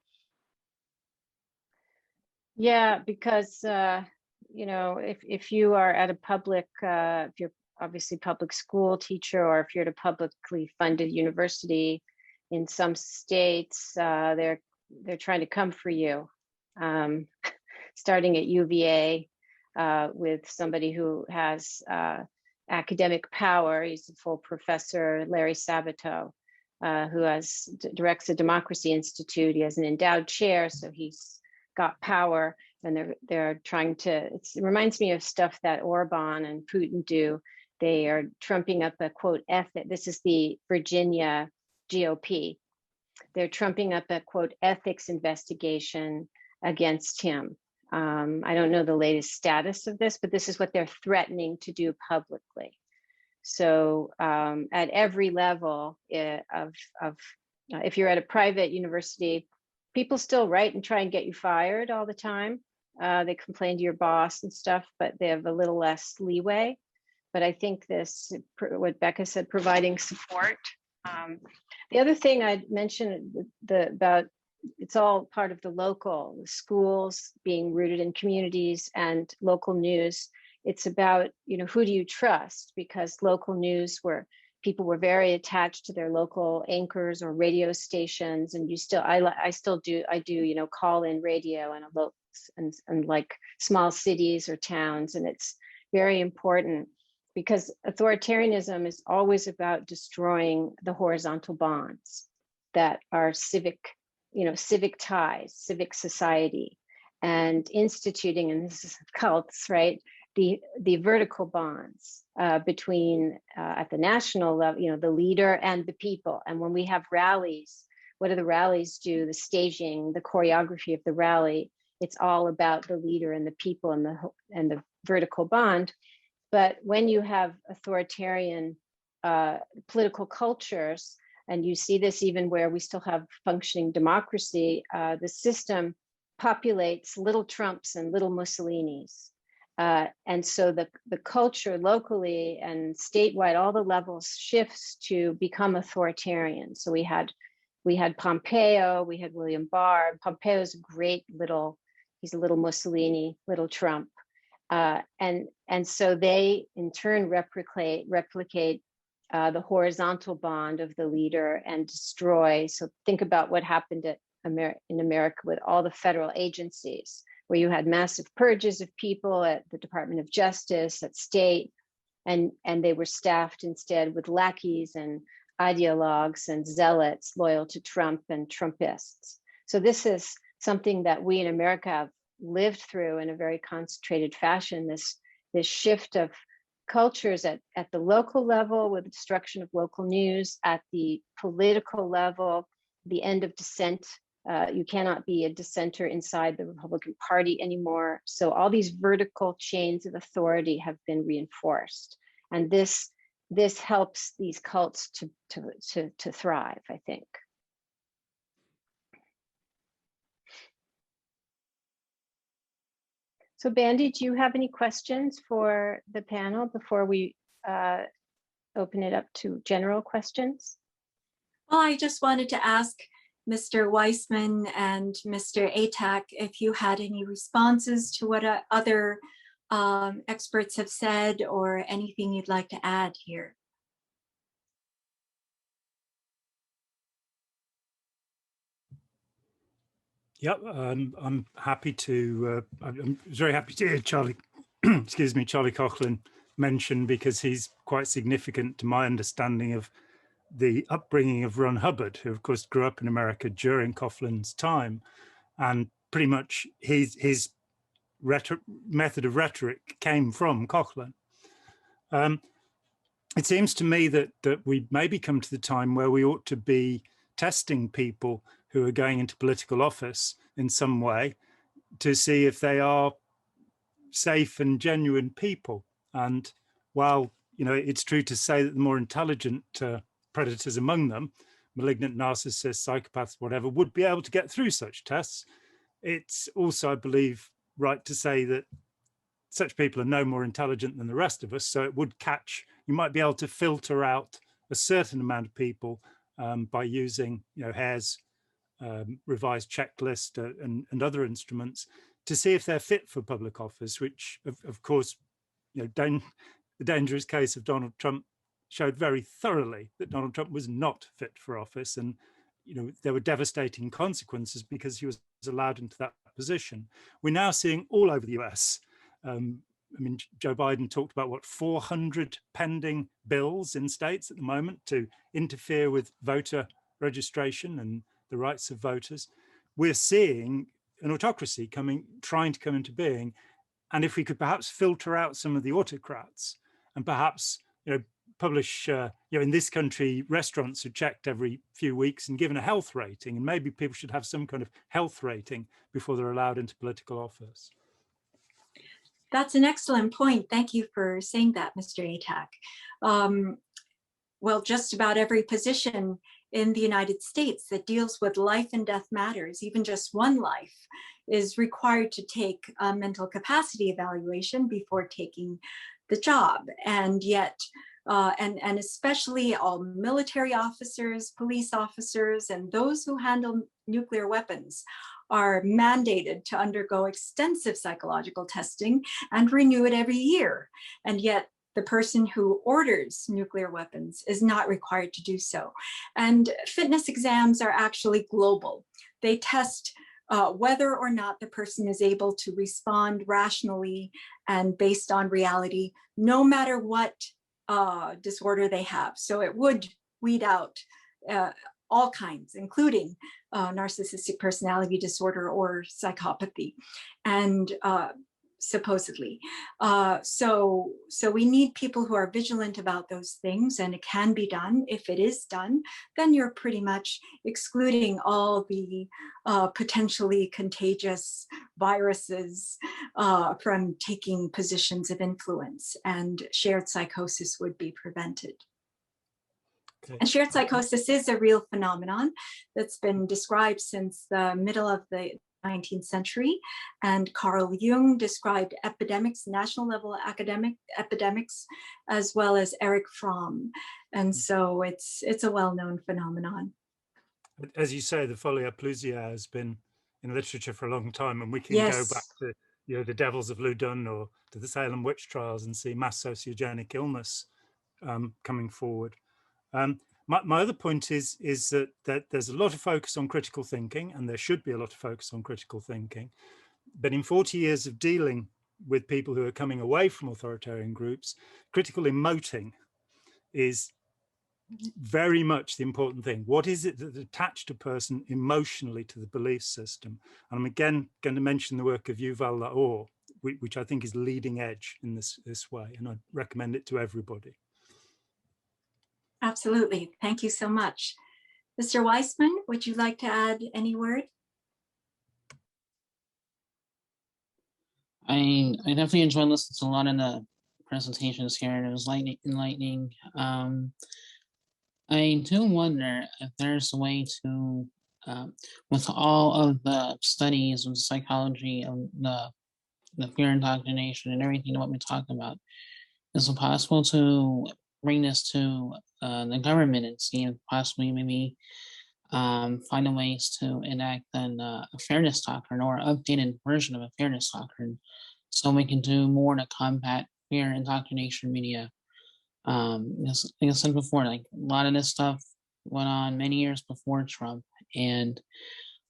Yeah, because if you are at a public, if you're obviously public school teacher, or if you're at a publicly funded university, in some states, they're trying to come for you, starting at UVA with somebody who has academic power. He's a full professor, Larry Sabato, who directs the Democracy Institute. He has an endowed chair, so he's got power, and they're trying to. It reminds me of stuff that Orban and Putin do. They are trumping up a quote ethic. This is the Virginia GOP. They're trumping up a quote ethics investigation against him. I don't know the latest status of this, but this is what they're threatening to do publicly. So at every level if you're at a private university, people still write and try and get you fired all the time. They complain to your boss and stuff, but they have a little less leeway. But I think what Becca said, providing support. The other thing I'd mention about it's all part of the local schools being rooted in communities and local news. It's about, who do you trust? Because local news where people were very attached to their local anchors or radio stations, and I do call in radio and like small cities or towns, and it's very important, because authoritarianism is always about destroying the horizontal bonds that are civic ties, civic society, and instituting, and this is cults, right? The vertical bonds between at the national level, the leader and the people. And when we have rallies, what do the rallies do? The staging, the choreography of the rally, it's all about the leader and the people and the vertical bond. But when you have authoritarian political cultures, and you see this even where we still have functioning democracy, the system populates little Trumps and little Mussolinis. And so the culture locally and statewide, all the levels shifts to become authoritarian. So we had Pompeo, we had William Barr. Pompeo's he's a little Mussolini, little Trump. And so they in turn replicate the horizontal bond of the leader and destroy. So think about what happened in America with all the federal agencies, where you had massive purges of people at the Department of Justice, at state, and they were staffed instead with lackeys and ideologues and zealots loyal to Trump and Trumpists. So this is something that we in America have lived through in a very concentrated fashion, this shift of cultures at the local level with the destruction of local news, at the political level, the end of dissent. You cannot be a dissenter inside the Republican Party anymore. So all these vertical chains of authority have been reinforced. And this helps these cults to thrive, I think. So Bandy, do you have any questions for the panel before we open it up to general questions? Well, I just wanted to ask Mr. Weissman and Mr. Atack if you had any responses to what other experts have said, or anything you'd like to add here. Yep, I'm happy to. I'm very happy to hear Charlie, excuse me, Charlie Coughlin mention, because he's quite significant to my understanding of the upbringing of Ron Hubbard, who of course grew up in America during Coughlin's time, and pretty much his method of rhetoric came from Coughlin. It seems to me that we maybe come to the time where we ought to be testing people who are going into political office in some way to see if they are safe and genuine people. And while it's true to say that the more intelligent predators among them, malignant narcissists, psychopaths, whatever, would be able to get through such tests, it's also, I believe, right to say that such people are no more intelligent than the rest of us. So it would you might be able to filter out a certain amount of people by using, Hare's revised checklist and other instruments to see if they're fit for public office, which of course, the dangerous case of Donald Trump showed very thoroughly that Donald Trump was not fit for office. And, there were devastating consequences because he was allowed into that position. We're now seeing all over the US. Joe Biden talked about 400 pending bills in states at the moment to interfere with voter registration and the rights of voters. We're seeing an autocracy trying to come into being. And if we could perhaps filter out some of the autocrats and perhaps, publish, in this country, restaurants are checked every few weeks and given a health rating, and maybe people should have some kind of health rating before they're allowed into political office. That's an excellent point. Thank you for saying that, Mr. Atack. Well, just about every position in the United States that deals with life and death matters, even just one life, is required to take a mental capacity evaluation before taking the job. And yet, and especially all military officers, police officers, and those who handle nuclear weapons are mandated to undergo extensive psychological testing and renew it every year. And yet the person who orders nuclear weapons is not required to do so. And fitness exams are actually global. They test whether or not the person is able to respond rationally and based on reality, no matter what disorder they have. So it would weed out all kinds, including narcissistic personality disorder or psychopathy, and supposedly. So we need people who are vigilant about those things, and it can be done. If it is done, then you're pretty much excluding all the potentially contagious viruses from taking positions of influence, and shared psychosis would be prevented. Okay. And shared psychosis is a real phenomenon that's been described since the middle of the 19th century. And Carl Jung described epidemics, national level academic epidemics, as well as Erich Fromm. And so it's a well-known phenomenon. As you say, the folia plusia has been in literature for a long time, and we can Yes. go back to the Devils of Loudun or to the Salem witch trials and see mass sociogenic illness coming forward. My other point is that there's a lot of focus on critical thinking, and there should be a lot of focus on critical thinking. But in 40 years of dealing with people who are coming away from authoritarian groups, critical emoting is very much the important thing. What is it that attached a person emotionally to the belief system? And I'm again going to mention the work of Yuval Laor, which I think is leading edge in this way, and I recommend it to everybody. Absolutely. Thank you so much. Mr. Weissman, would you like to add any word? I definitely enjoyed listening to a lot of the presentations here, and it was enlightening. I do wonder if there's a way to, with all of the studies of psychology of the fear indoctrination and everything that we talk about, is it possible to bring this to the government and see if possibly maybe find ways to enact a fairness doctrine or updated version of a fairness doctrine, so we can do more to combat fear indoctrination media. Like I said before, like a lot of this stuff went on many years before Trump, and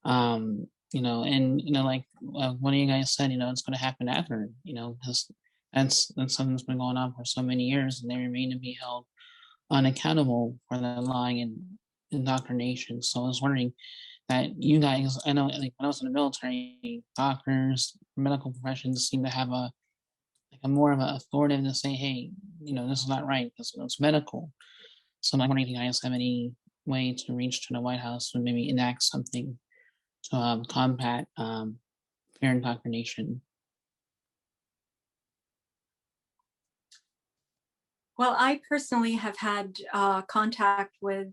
like one of you guys said, it's going to happen after, because that's something that's been going on for so many years, and they remain to be held unaccountable for the lying and indoctrination. So I was wondering that you guys, I know, like when I was in the military, doctors, medical professions seem to have a more of an authoritative to say, hey, this is not right because it's medical. So I'm wondering if you guys have any way to reach to the White House and maybe enact something to combat fear indoctrination. Well, I personally have had contact with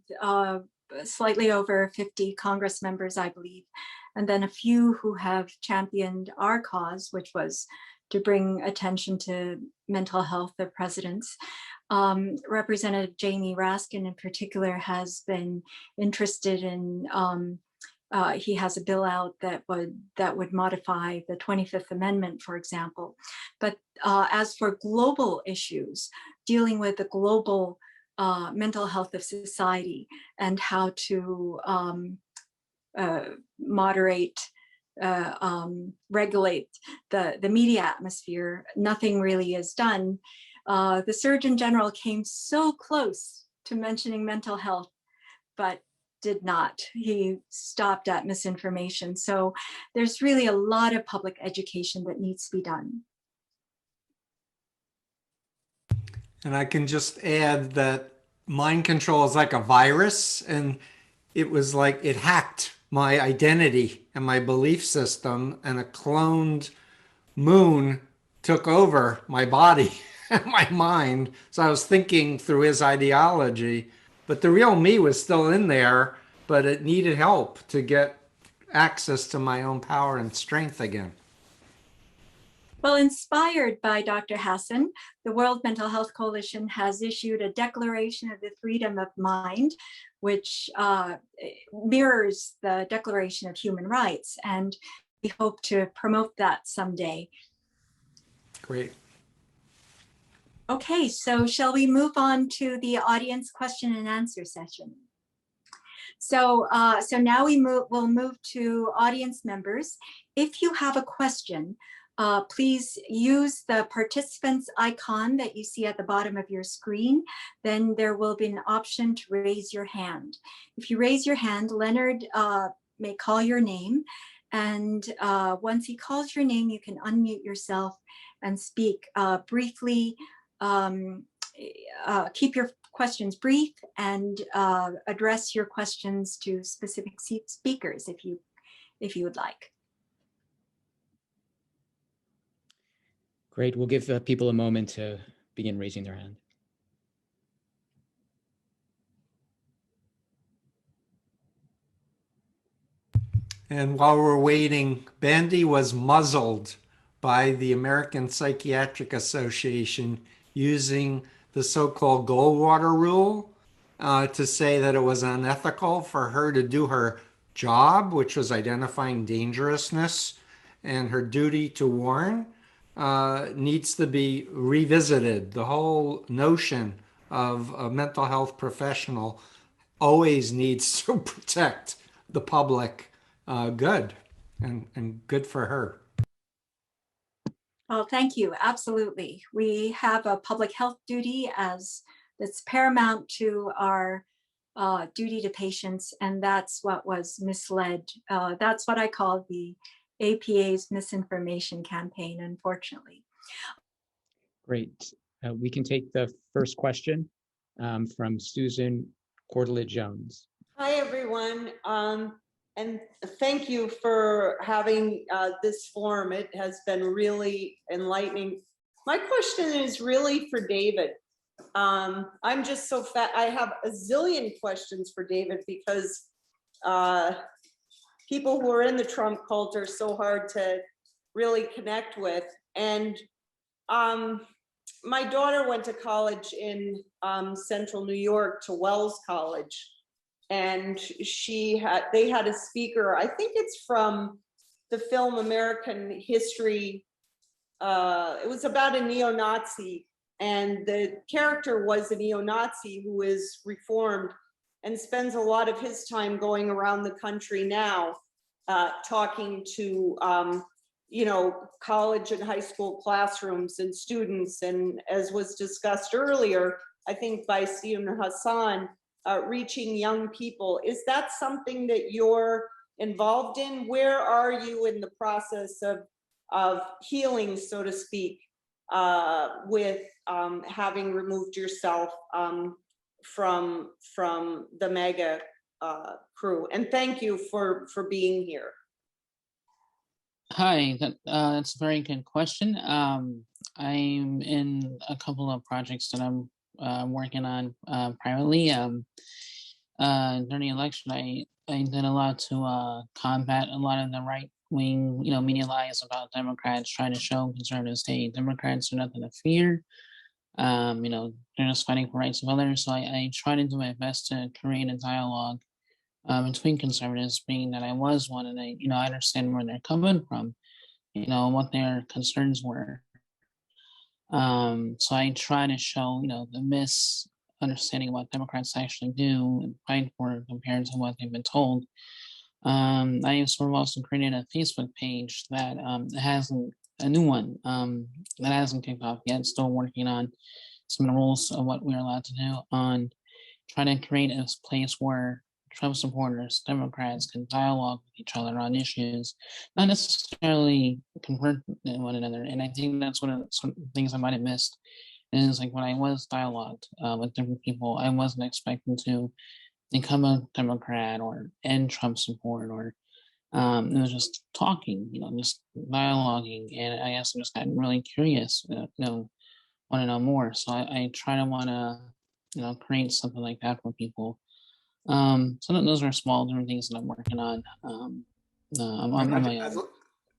slightly over 50 Congress members, I believe, and then a few who have championed our cause, which was to bring attention to mental health of presidents. Representative Jamie Raskin in particular has been interested in, he has a bill out that would modify the 25th Amendment, for example. But as for global issues, dealing with the global mental health of society and how to moderate, regulate the media atmosphere, nothing really is done. The Surgeon General came so close to mentioning mental health, but did not. He stopped at misinformation. So there's really a lot of public education that needs to be done. And I can just add that mind control is like a virus, and it was like it hacked my identity and my belief system, and a cloned moon took over my body and my mind. So I was thinking through his ideology, but the real me was still in there, but it needed help to get access to my own power and strength again. Well, inspired by Dr. Hassan, the World Mental Health Coalition has issued a Declaration of the Freedom of Mind, which mirrors the Declaration of Human Rights, and we hope to promote that someday. Great. Okay, so shall we move on to the audience question and answer session? So now we'll move to audience members. If you have a question, please use the participants icon that you see at the bottom of your screen. Then there will be an option to raise your hand. If you raise your hand, Leonard may call your name. And once he calls your name, you can unmute yourself and speak briefly. Keep your questions brief and address your questions to specific speakers if you would like. Great. We'll give people a moment to begin raising their hand. And while we're waiting, Bandy was muzzled by the American Psychiatric Association using the so-called Goldwater rule to say that it was unethical for her to do her job, which was identifying dangerousness, and her duty to warn needs to be revisited. The whole notion of a mental health professional always needs to protect the public good, and good for her. Well, thank you. Absolutely. We have a public health duty that's paramount to our duty to patients, and that's what was misled. That's what I call the APA's misinformation campaign, unfortunately. Great. We can take the first question from Susan Cordelia-Jones. Hi, everyone. And thank you for having this forum. It has been really enlightening. My question is really for David. I'm just so fat. I have a zillion questions for David because people who are in the Trump cult are so hard to really connect with. And my daughter went to college in central New York, to Wells College. And they had a speaker, I think it's from the film American History. It was about a neo-Nazi, and the character was a neo-Nazi who is reformed and spends a lot of his time going around the country now, talking to college and high school classrooms and students, and as was discussed earlier, I think by Stephen Hassan, reaching young people. Is that something that you're involved in? Where are you in the process of healing, so to speak, with having removed yourself from the MAGA crew? And thank you for being here. Hi, that's a very good question. I'm in a couple of projects that I'm working on privately. During the election, I did a lot to combat a lot of the right-wing, media lies about Democrats, trying to show conservatives, hey, Democrats are nothing to fear. They're just fighting for rights of others. So I try to do my best to create a dialogue between conservatives, being that I was one, and I understand where they're coming from, what their concerns were. So I try to show, the misunderstanding of what Democrats actually do and fight for compared to what they've been told. I sort of also created a Facebook page that hasn't, a new one that hasn't kicked off yet, still working on some of the rules of what we're allowed to do, on trying to create a place where Trump supporters, Democrats can dialogue with each other on issues, not necessarily convert one another. And I think that's one of the things I might have missed is like when I was dialogued with different people, I wasn't expecting to become a Democrat or end Trump support, or it was just talking, just dialoguing. And I guess I just got really curious, want to know more. So I try to want to, create something like that for people. So those are small different things that I'm working on. I'm on my own.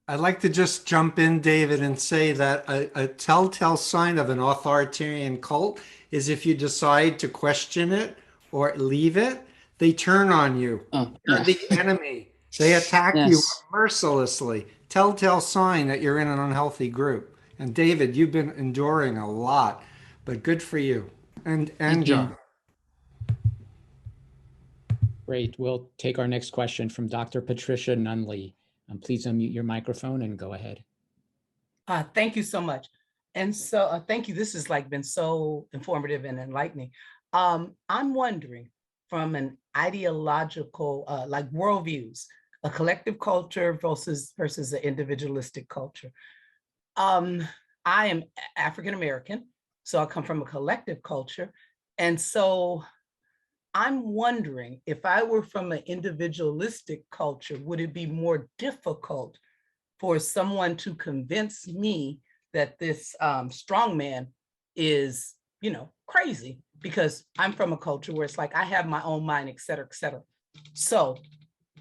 I'd like to just jump in, David, and say that a telltale sign of an authoritarian cult is if you decide to question it or leave it, they turn on you. Oh, You're yeah. the enemy. They attack Yes. you mercilessly. Telltale sign that you're in an unhealthy group. And David, you've been enduring a lot, but good for you. And Thank John. you. Great. We'll take our next question from Dr. Patricia Nunley. Please unmute your microphone and go ahead. Thank you so much. And so thank you. This has been so informative and enlightening. I'm wondering from an ideological, worldviews, a collective culture versus an individualistic culture. I am African-American, so I come from a collective culture. And so I'm wondering if I were from an individualistic culture, would it be more difficult for someone to convince me that this strongman is, crazy, because I'm from a culture where it's I have my own mind, et cetera, et cetera. So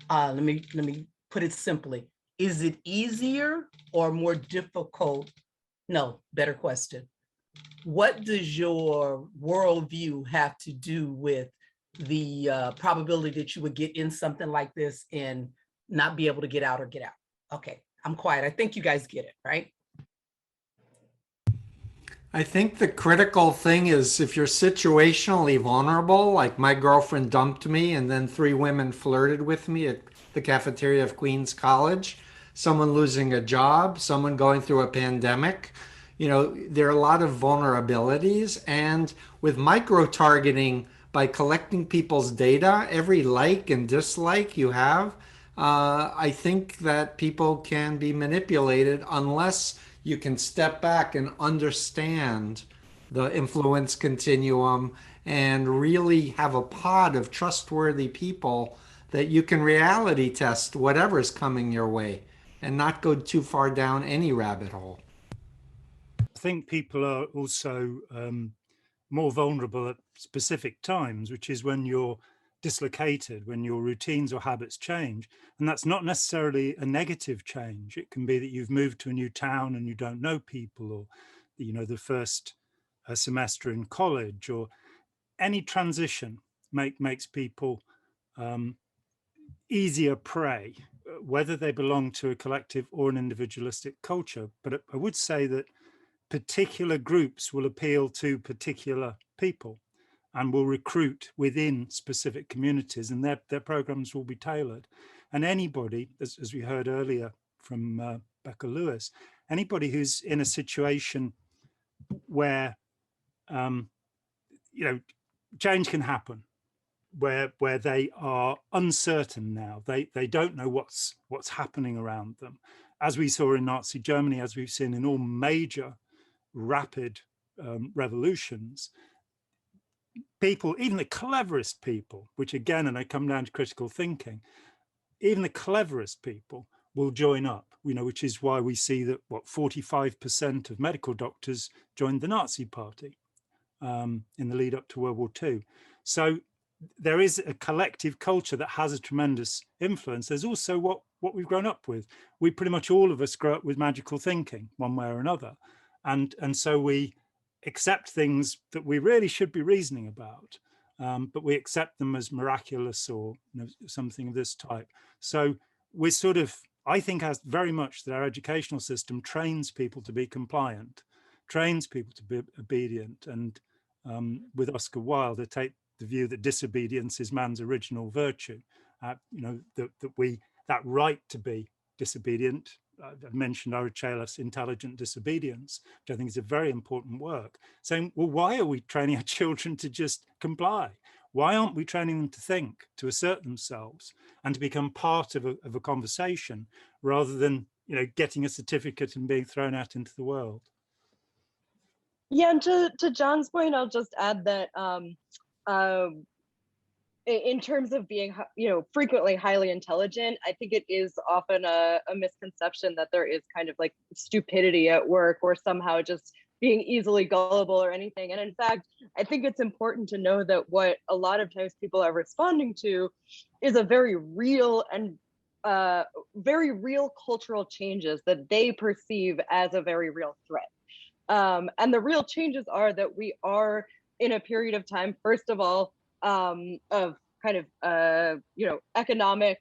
let me put it simply. Is it easier or more difficult? No, better question. What does your worldview have to do with the probability that you would get in something like this and not be able to get out or get out? Okay, I'm quiet. I think you guys get it, right? I think the critical thing is if you're situationally vulnerable, like my girlfriend dumped me and then 3 women flirted with me at the cafeteria of Queens College, someone losing a job, someone going through a pandemic, there are a lot of vulnerabilities. And with micro-targeting, by collecting people's data, every like and dislike you have, I think that people can be manipulated unless you can step back and understand the influence continuum and really have a pod of trustworthy people that you can reality test whatever's coming your way and not go too far down any rabbit hole. I think people are also more vulnerable at specific times, which is when you're dislocated, when your routines or habits change. And that's not necessarily a negative change. It can be that you've moved to a new town and you don't know people, or the first semester in college, or any transition makes people easier prey, whether they belong to a collective or an individualistic culture. But I would say that particular groups will appeal to particular people and will recruit within specific communities, and their programs will be tailored. And anybody, as we heard earlier from Becca Lewis, anybody who's in a situation where change can happen, where they are uncertain now, they don't know what's happening around them, as we saw in Nazi Germany, as we've seen in all major rapid revolutions. People, even the cleverest people, which again, and I come down to critical thinking, even the cleverest people will join up, which is why we see that 45% of medical doctors joined the Nazi Party in the lead up to World War II. So there is a collective culture that has a tremendous influence. There's also what we've grown up with. We pretty much all of us grow up with magical thinking one way or another. And so we accept things that we really should be reasoning about, but we accept them as miraculous or something of this type. So we're I think as very much that our educational system trains people to be compliant, trains people to be obedient. And with Oscar Wilde, they take the view that disobedience is man's original virtue, that right to be disobedient. I've mentioned Authoritarian intelligent disobedience, which I think is a very important work, saying, well, why are we training our children to just comply? Why aren't we training them to think, to assert themselves, and to become part of a conversation, rather than getting a certificate and being thrown out into the world? Yeah, and to John's point, I'll just add that in terms of being, frequently highly intelligent, I think it is often a misconception that there is kind of stupidity at work, or somehow just being easily gullible or anything. And in fact, I think it's important to know that what a lot of times people are responding to is a very real and very real cultural changes that they perceive as a very real threat. And the real changes are that we are in a period of time, first of all, of kind of economic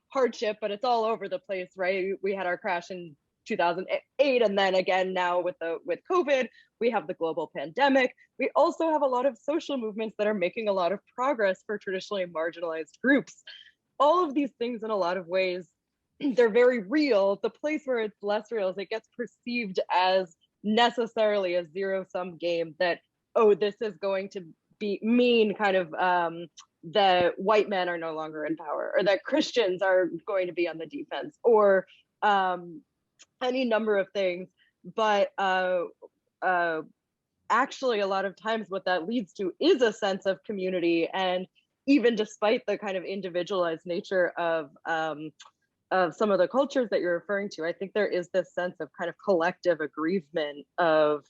hardship, but it's all over the place, right? We had our crash in 2008, and then again now with COVID, we have the global pandemic. We also have a lot of social movements that are making a lot of progress for traditionally marginalized groups. All of these things, in a lot of ways, they're very real. The place where it's less real is it gets perceived as necessarily a zero-sum game, that, oh, this is going to mean kind of that white men are no longer in power, or that Christians are going to be on the defense, or any number of things. But actually, a lot of times what that leads to is a sense of community. And even despite the kind of individualized nature of some of the cultures that you're referring to, I think there is this sense of kind of collective aggrievement of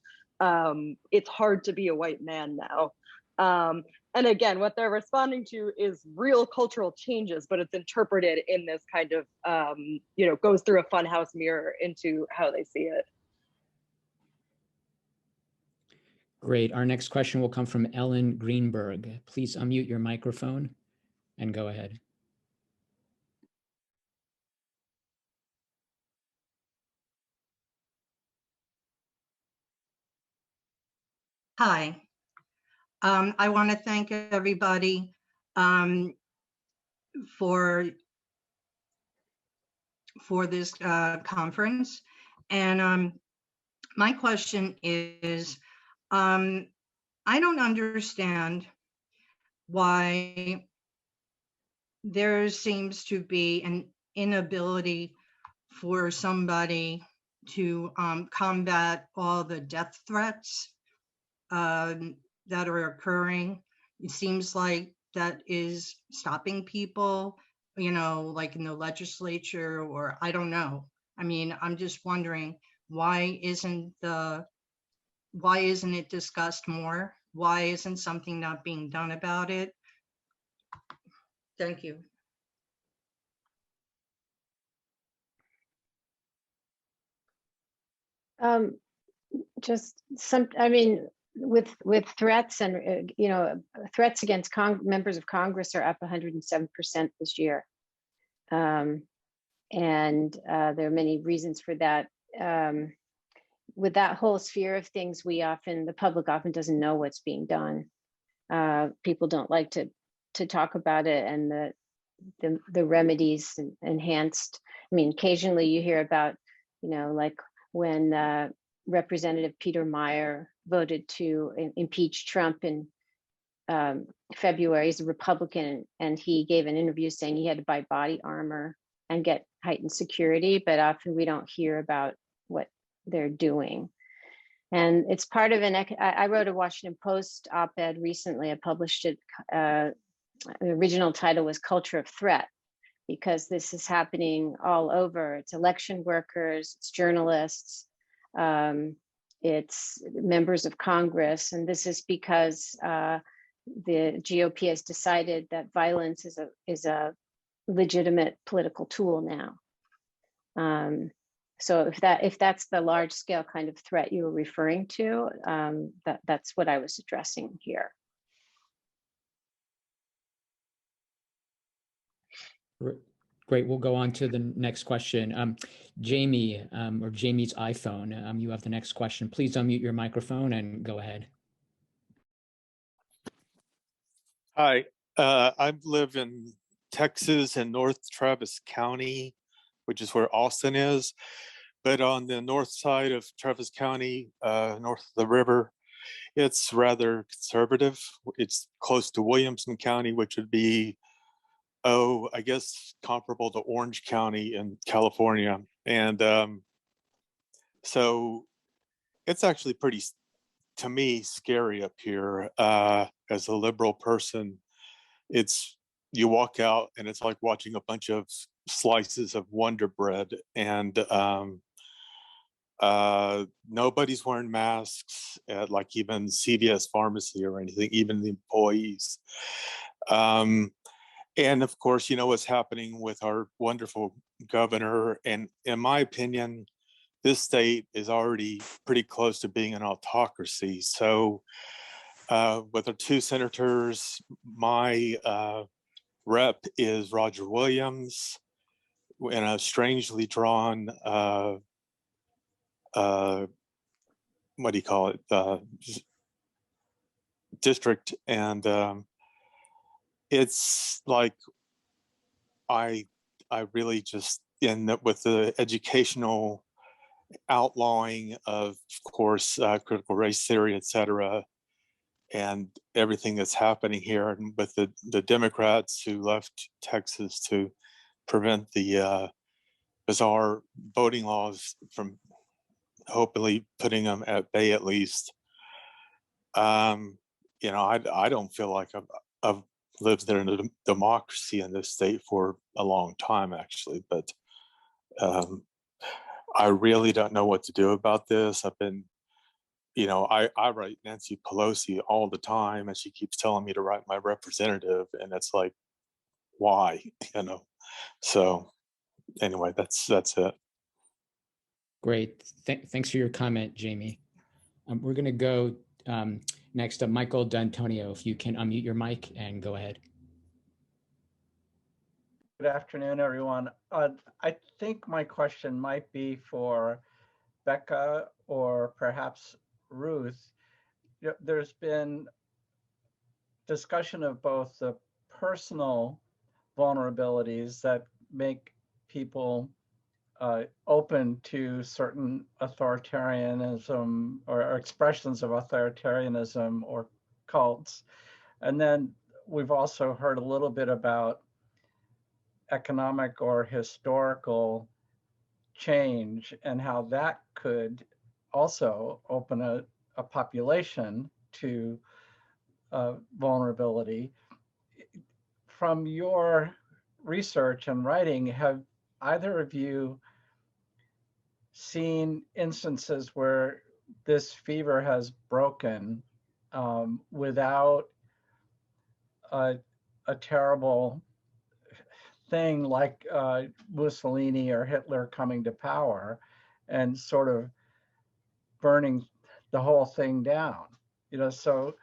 it's hard to be a white man now. And again, what they're responding to is real cultural changes, but it's interpreted in this kind of, goes through a funhouse mirror into how they see it. Great. Our next question will come from Ellen Greenberg. Please unmute your microphone and go ahead. Hi. I want to thank everybody for this conference. And my question is, I don't understand why there seems to be an inability for somebody to combat all the death threats that are occurring. It seems like that is stopping people, like in the legislature, or I don't know. I mean, I'm just wondering, why isn't it discussed more? Why isn't something not being done about it? Thank you. With threats and, threats against members of Congress are up 107% this year. And there are many reasons for that. With that whole sphere of things, the public often doesn't know what's being done. People don't like to talk about it, and the remedies enhanced. I mean, occasionally you hear about, like when Representative Peter Meyer voted to impeach Trump in February. He's a Republican, and he gave an interview saying he had to buy body armor and get heightened security, but often we don't hear about what they're doing. And it's part of I wrote a Washington Post op-ed recently. I published it. The original title was Culture of Threat, because this is happening all over. It's election workers, it's journalists, it's members of Congress. And this is because the GOP has decided that violence is a legitimate political tool now. So if that's the large scale kind of threat you were referring to, that's what I was addressing here. Great. We'll go on to the next question. Jamie, or Jamie's iPhone, you have the next question. Please unmute your microphone and go ahead. Hi, I live in Texas in North Travis County, which is where Austin is. But on the north side of Travis County, north of the river, it's rather conservative. It's close to Williamson County, which would be, I guess comparable to Orange County in California. And so it's actually pretty, to me, scary up here. As a liberal person, you walk out and it's like watching a bunch of slices of Wonder Bread, and nobody's wearing masks at like even CVS pharmacy or anything, even the employees. And of course, what's happening with our wonderful governor. And in my opinion, this state is already pretty close to being an autocracy. So with our two senators, my rep is Roger Williams, in a strangely drawn what do you call it, district, and it's like I really just end up with the educational outlawing of course, critical race theory, et cetera, and everything that's happening here, and with the Democrats who left Texas to prevent the bizarre voting laws from hopefully putting them at bay at least. You know, I don't feel like I've lived in a democracy in this state for a long time, actually, but I really don't know what to do about this. I've been, you know, I write Nancy Pelosi all the time, and she keeps telling me to write my representative, and it's like, why, you know? So anyway, that's it. Great. Thanks for your comment, Jamie. We're going to go next to Michael D'Antonio. If you can unmute your mic and go ahead. Good afternoon, everyone. I think my question might be for Becca or perhaps Ruth. There's been discussion of both the personal vulnerabilities that make people open to certain authoritarianism or expressions of authoritarianism or cults. And then we've also heard a little bit about economic or historical change and how that could also open a population to vulnerability. From your research and writing, have either of you seen instances where this fever has broken without a terrible thing like Mussolini or Hitler coming to power and sort of burning the whole thing down? You know, so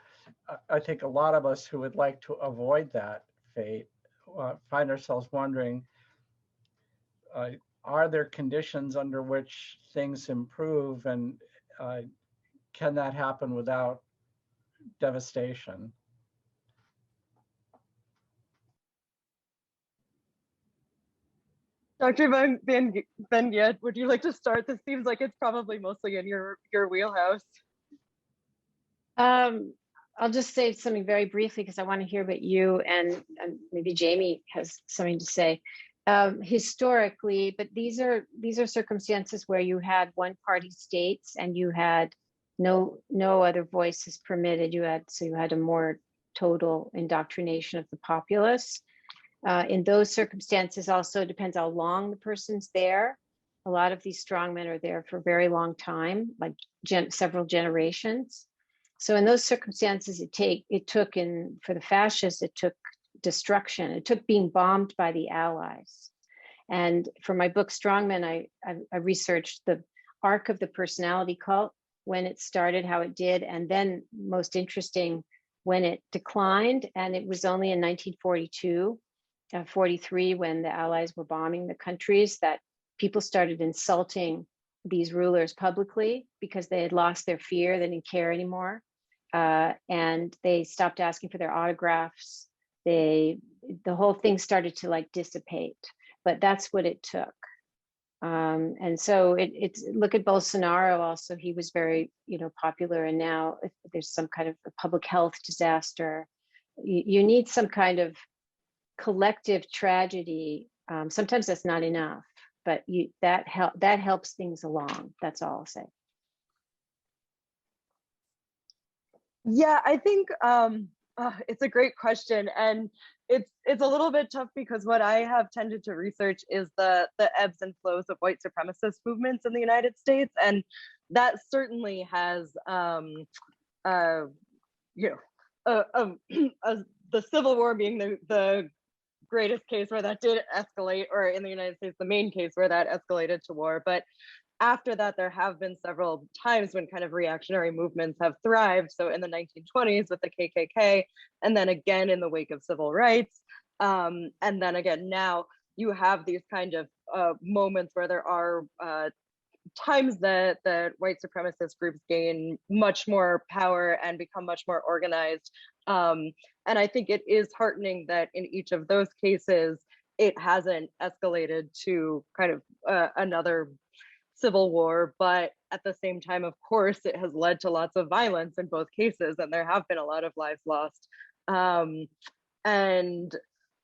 I think a lot of us who would like to avoid that fate find ourselves wondering, are there conditions under which things improve, and can that happen without devastation? Dr. Van Giet, would you like to start? This seems like it's probably mostly in your wheelhouse. I'll just say something very briefly because I want to hear what you and maybe Jamie has something to say. Historically, but these are circumstances where you had one-party states and you had no other voices permitted. You had a more total indoctrination of the populace. In those circumstances, also depends how long the person's there. A lot of these strongmen are there for a very long time, like several generations. So in those circumstances, for the fascists, it took destruction. It took being bombed by the Allies. And for my book, Strongmen, I researched the arc of the personality cult, when it started, how it did, and then most interesting, when it declined. And it was only in 1942, 43, when the Allies were bombing the countries, that people started insulting these rulers publicly because they had lost their fear, they didn't care anymore. And they stopped asking for their autographs. The whole thing started to like dissipate, but that's what it took. And so it's look at Bolsonaro also, he was very, popular, and now if there's some kind of a public health disaster, you need some kind of collective tragedy. Sometimes that's not enough, but that helps things along. That's all I'll say. Yeah, I think it's a great question, and it's a little bit tough because what I have tended to research is the ebbs and flows of white supremacist movements in the United States, and that certainly has the Civil War being the greatest case where that did escalate, or in the United States, the main case where that escalated to war. But after that, there have been several times when kind of reactionary movements have thrived. So in the 1920s with the KKK, and then again in the wake of civil rights. And then again, now you have these kind of moments where there are times that white supremacist groups gain much more power and become much more organized. And I think it is heartening that in each of those cases, it hasn't escalated to kind of another civil war, but at the same time, of course, it has led to lots of violence in both cases, and there have been a lot of lives lost. And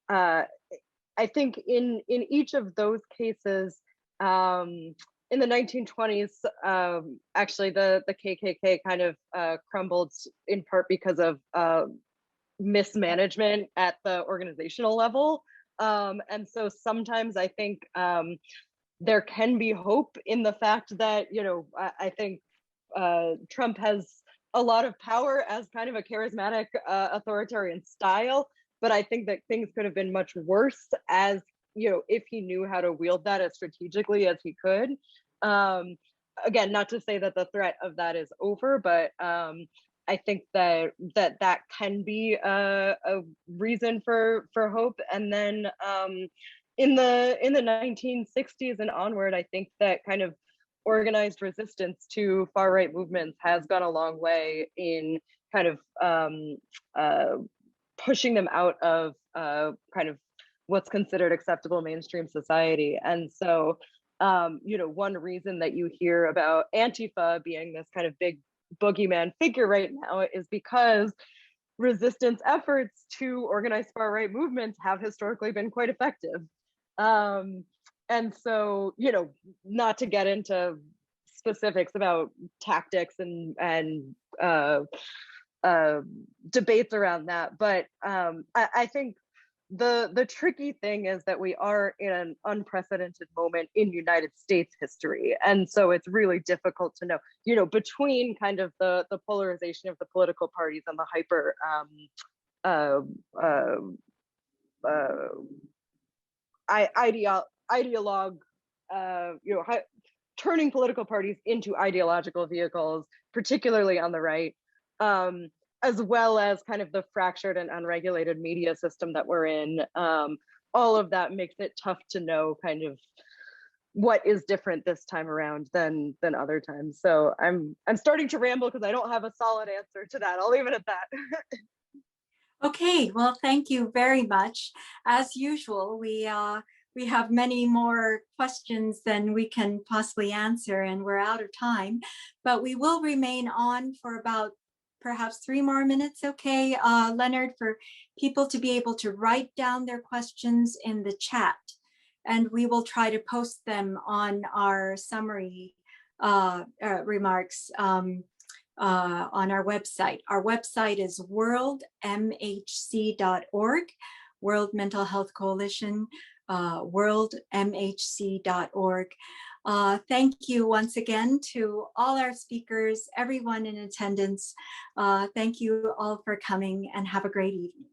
I think in each of those cases, in the 1920s, actually the KKK kind of crumbled in part because of mismanagement at the organizational level. And so sometimes I think there can be hope in the fact that, you know, I think Trump has a lot of power as kind of a charismatic authoritarian style, but I think that things could have been much worse, as, you know, if he knew how to wield that as strategically as he could. Again, not to say that the threat of that is over, but I think that can be a reason for hope. And then in the 1960s and onward, I think that kind of organized resistance to far right movements has gone a long way in kind of pushing them out of kind of what's considered acceptable mainstream society. And so, you know, one reason that you hear about Antifa being this kind of big boogeyman figure right now is because resistance efforts to organize far right movements have historically been quite effective. And so, you know, not to get into specifics about tactics and debates around that, but I think the tricky thing is that we are in an unprecedented moment in United States history. And so it's really difficult to know, you know, between kind of the polarization of the political parties and the hyper ideologue, you know, turning political parties into ideological vehicles, particularly on the right, as well as kind of the fractured and unregulated media system that we're in. All of that makes it tough to know kind of what is different this time around than other times. So I'm starting to ramble because I don't have a solid answer to that. I'll leave it at that. Okay, well, thank you very much. As usual, we have many more questions than we can possibly answer, and we're out of time, but we will remain on for about perhaps 3 more minutes, okay, Leonard, for people to be able to write down their questions in the chat, and we will try to post them on our summary remarks on our website. Our website is worldmhc.org, World Mental Health Coalition, worldmhc.org. Thank you once again to all our speakers, everyone in attendance. Thank you all for coming, and have a great evening.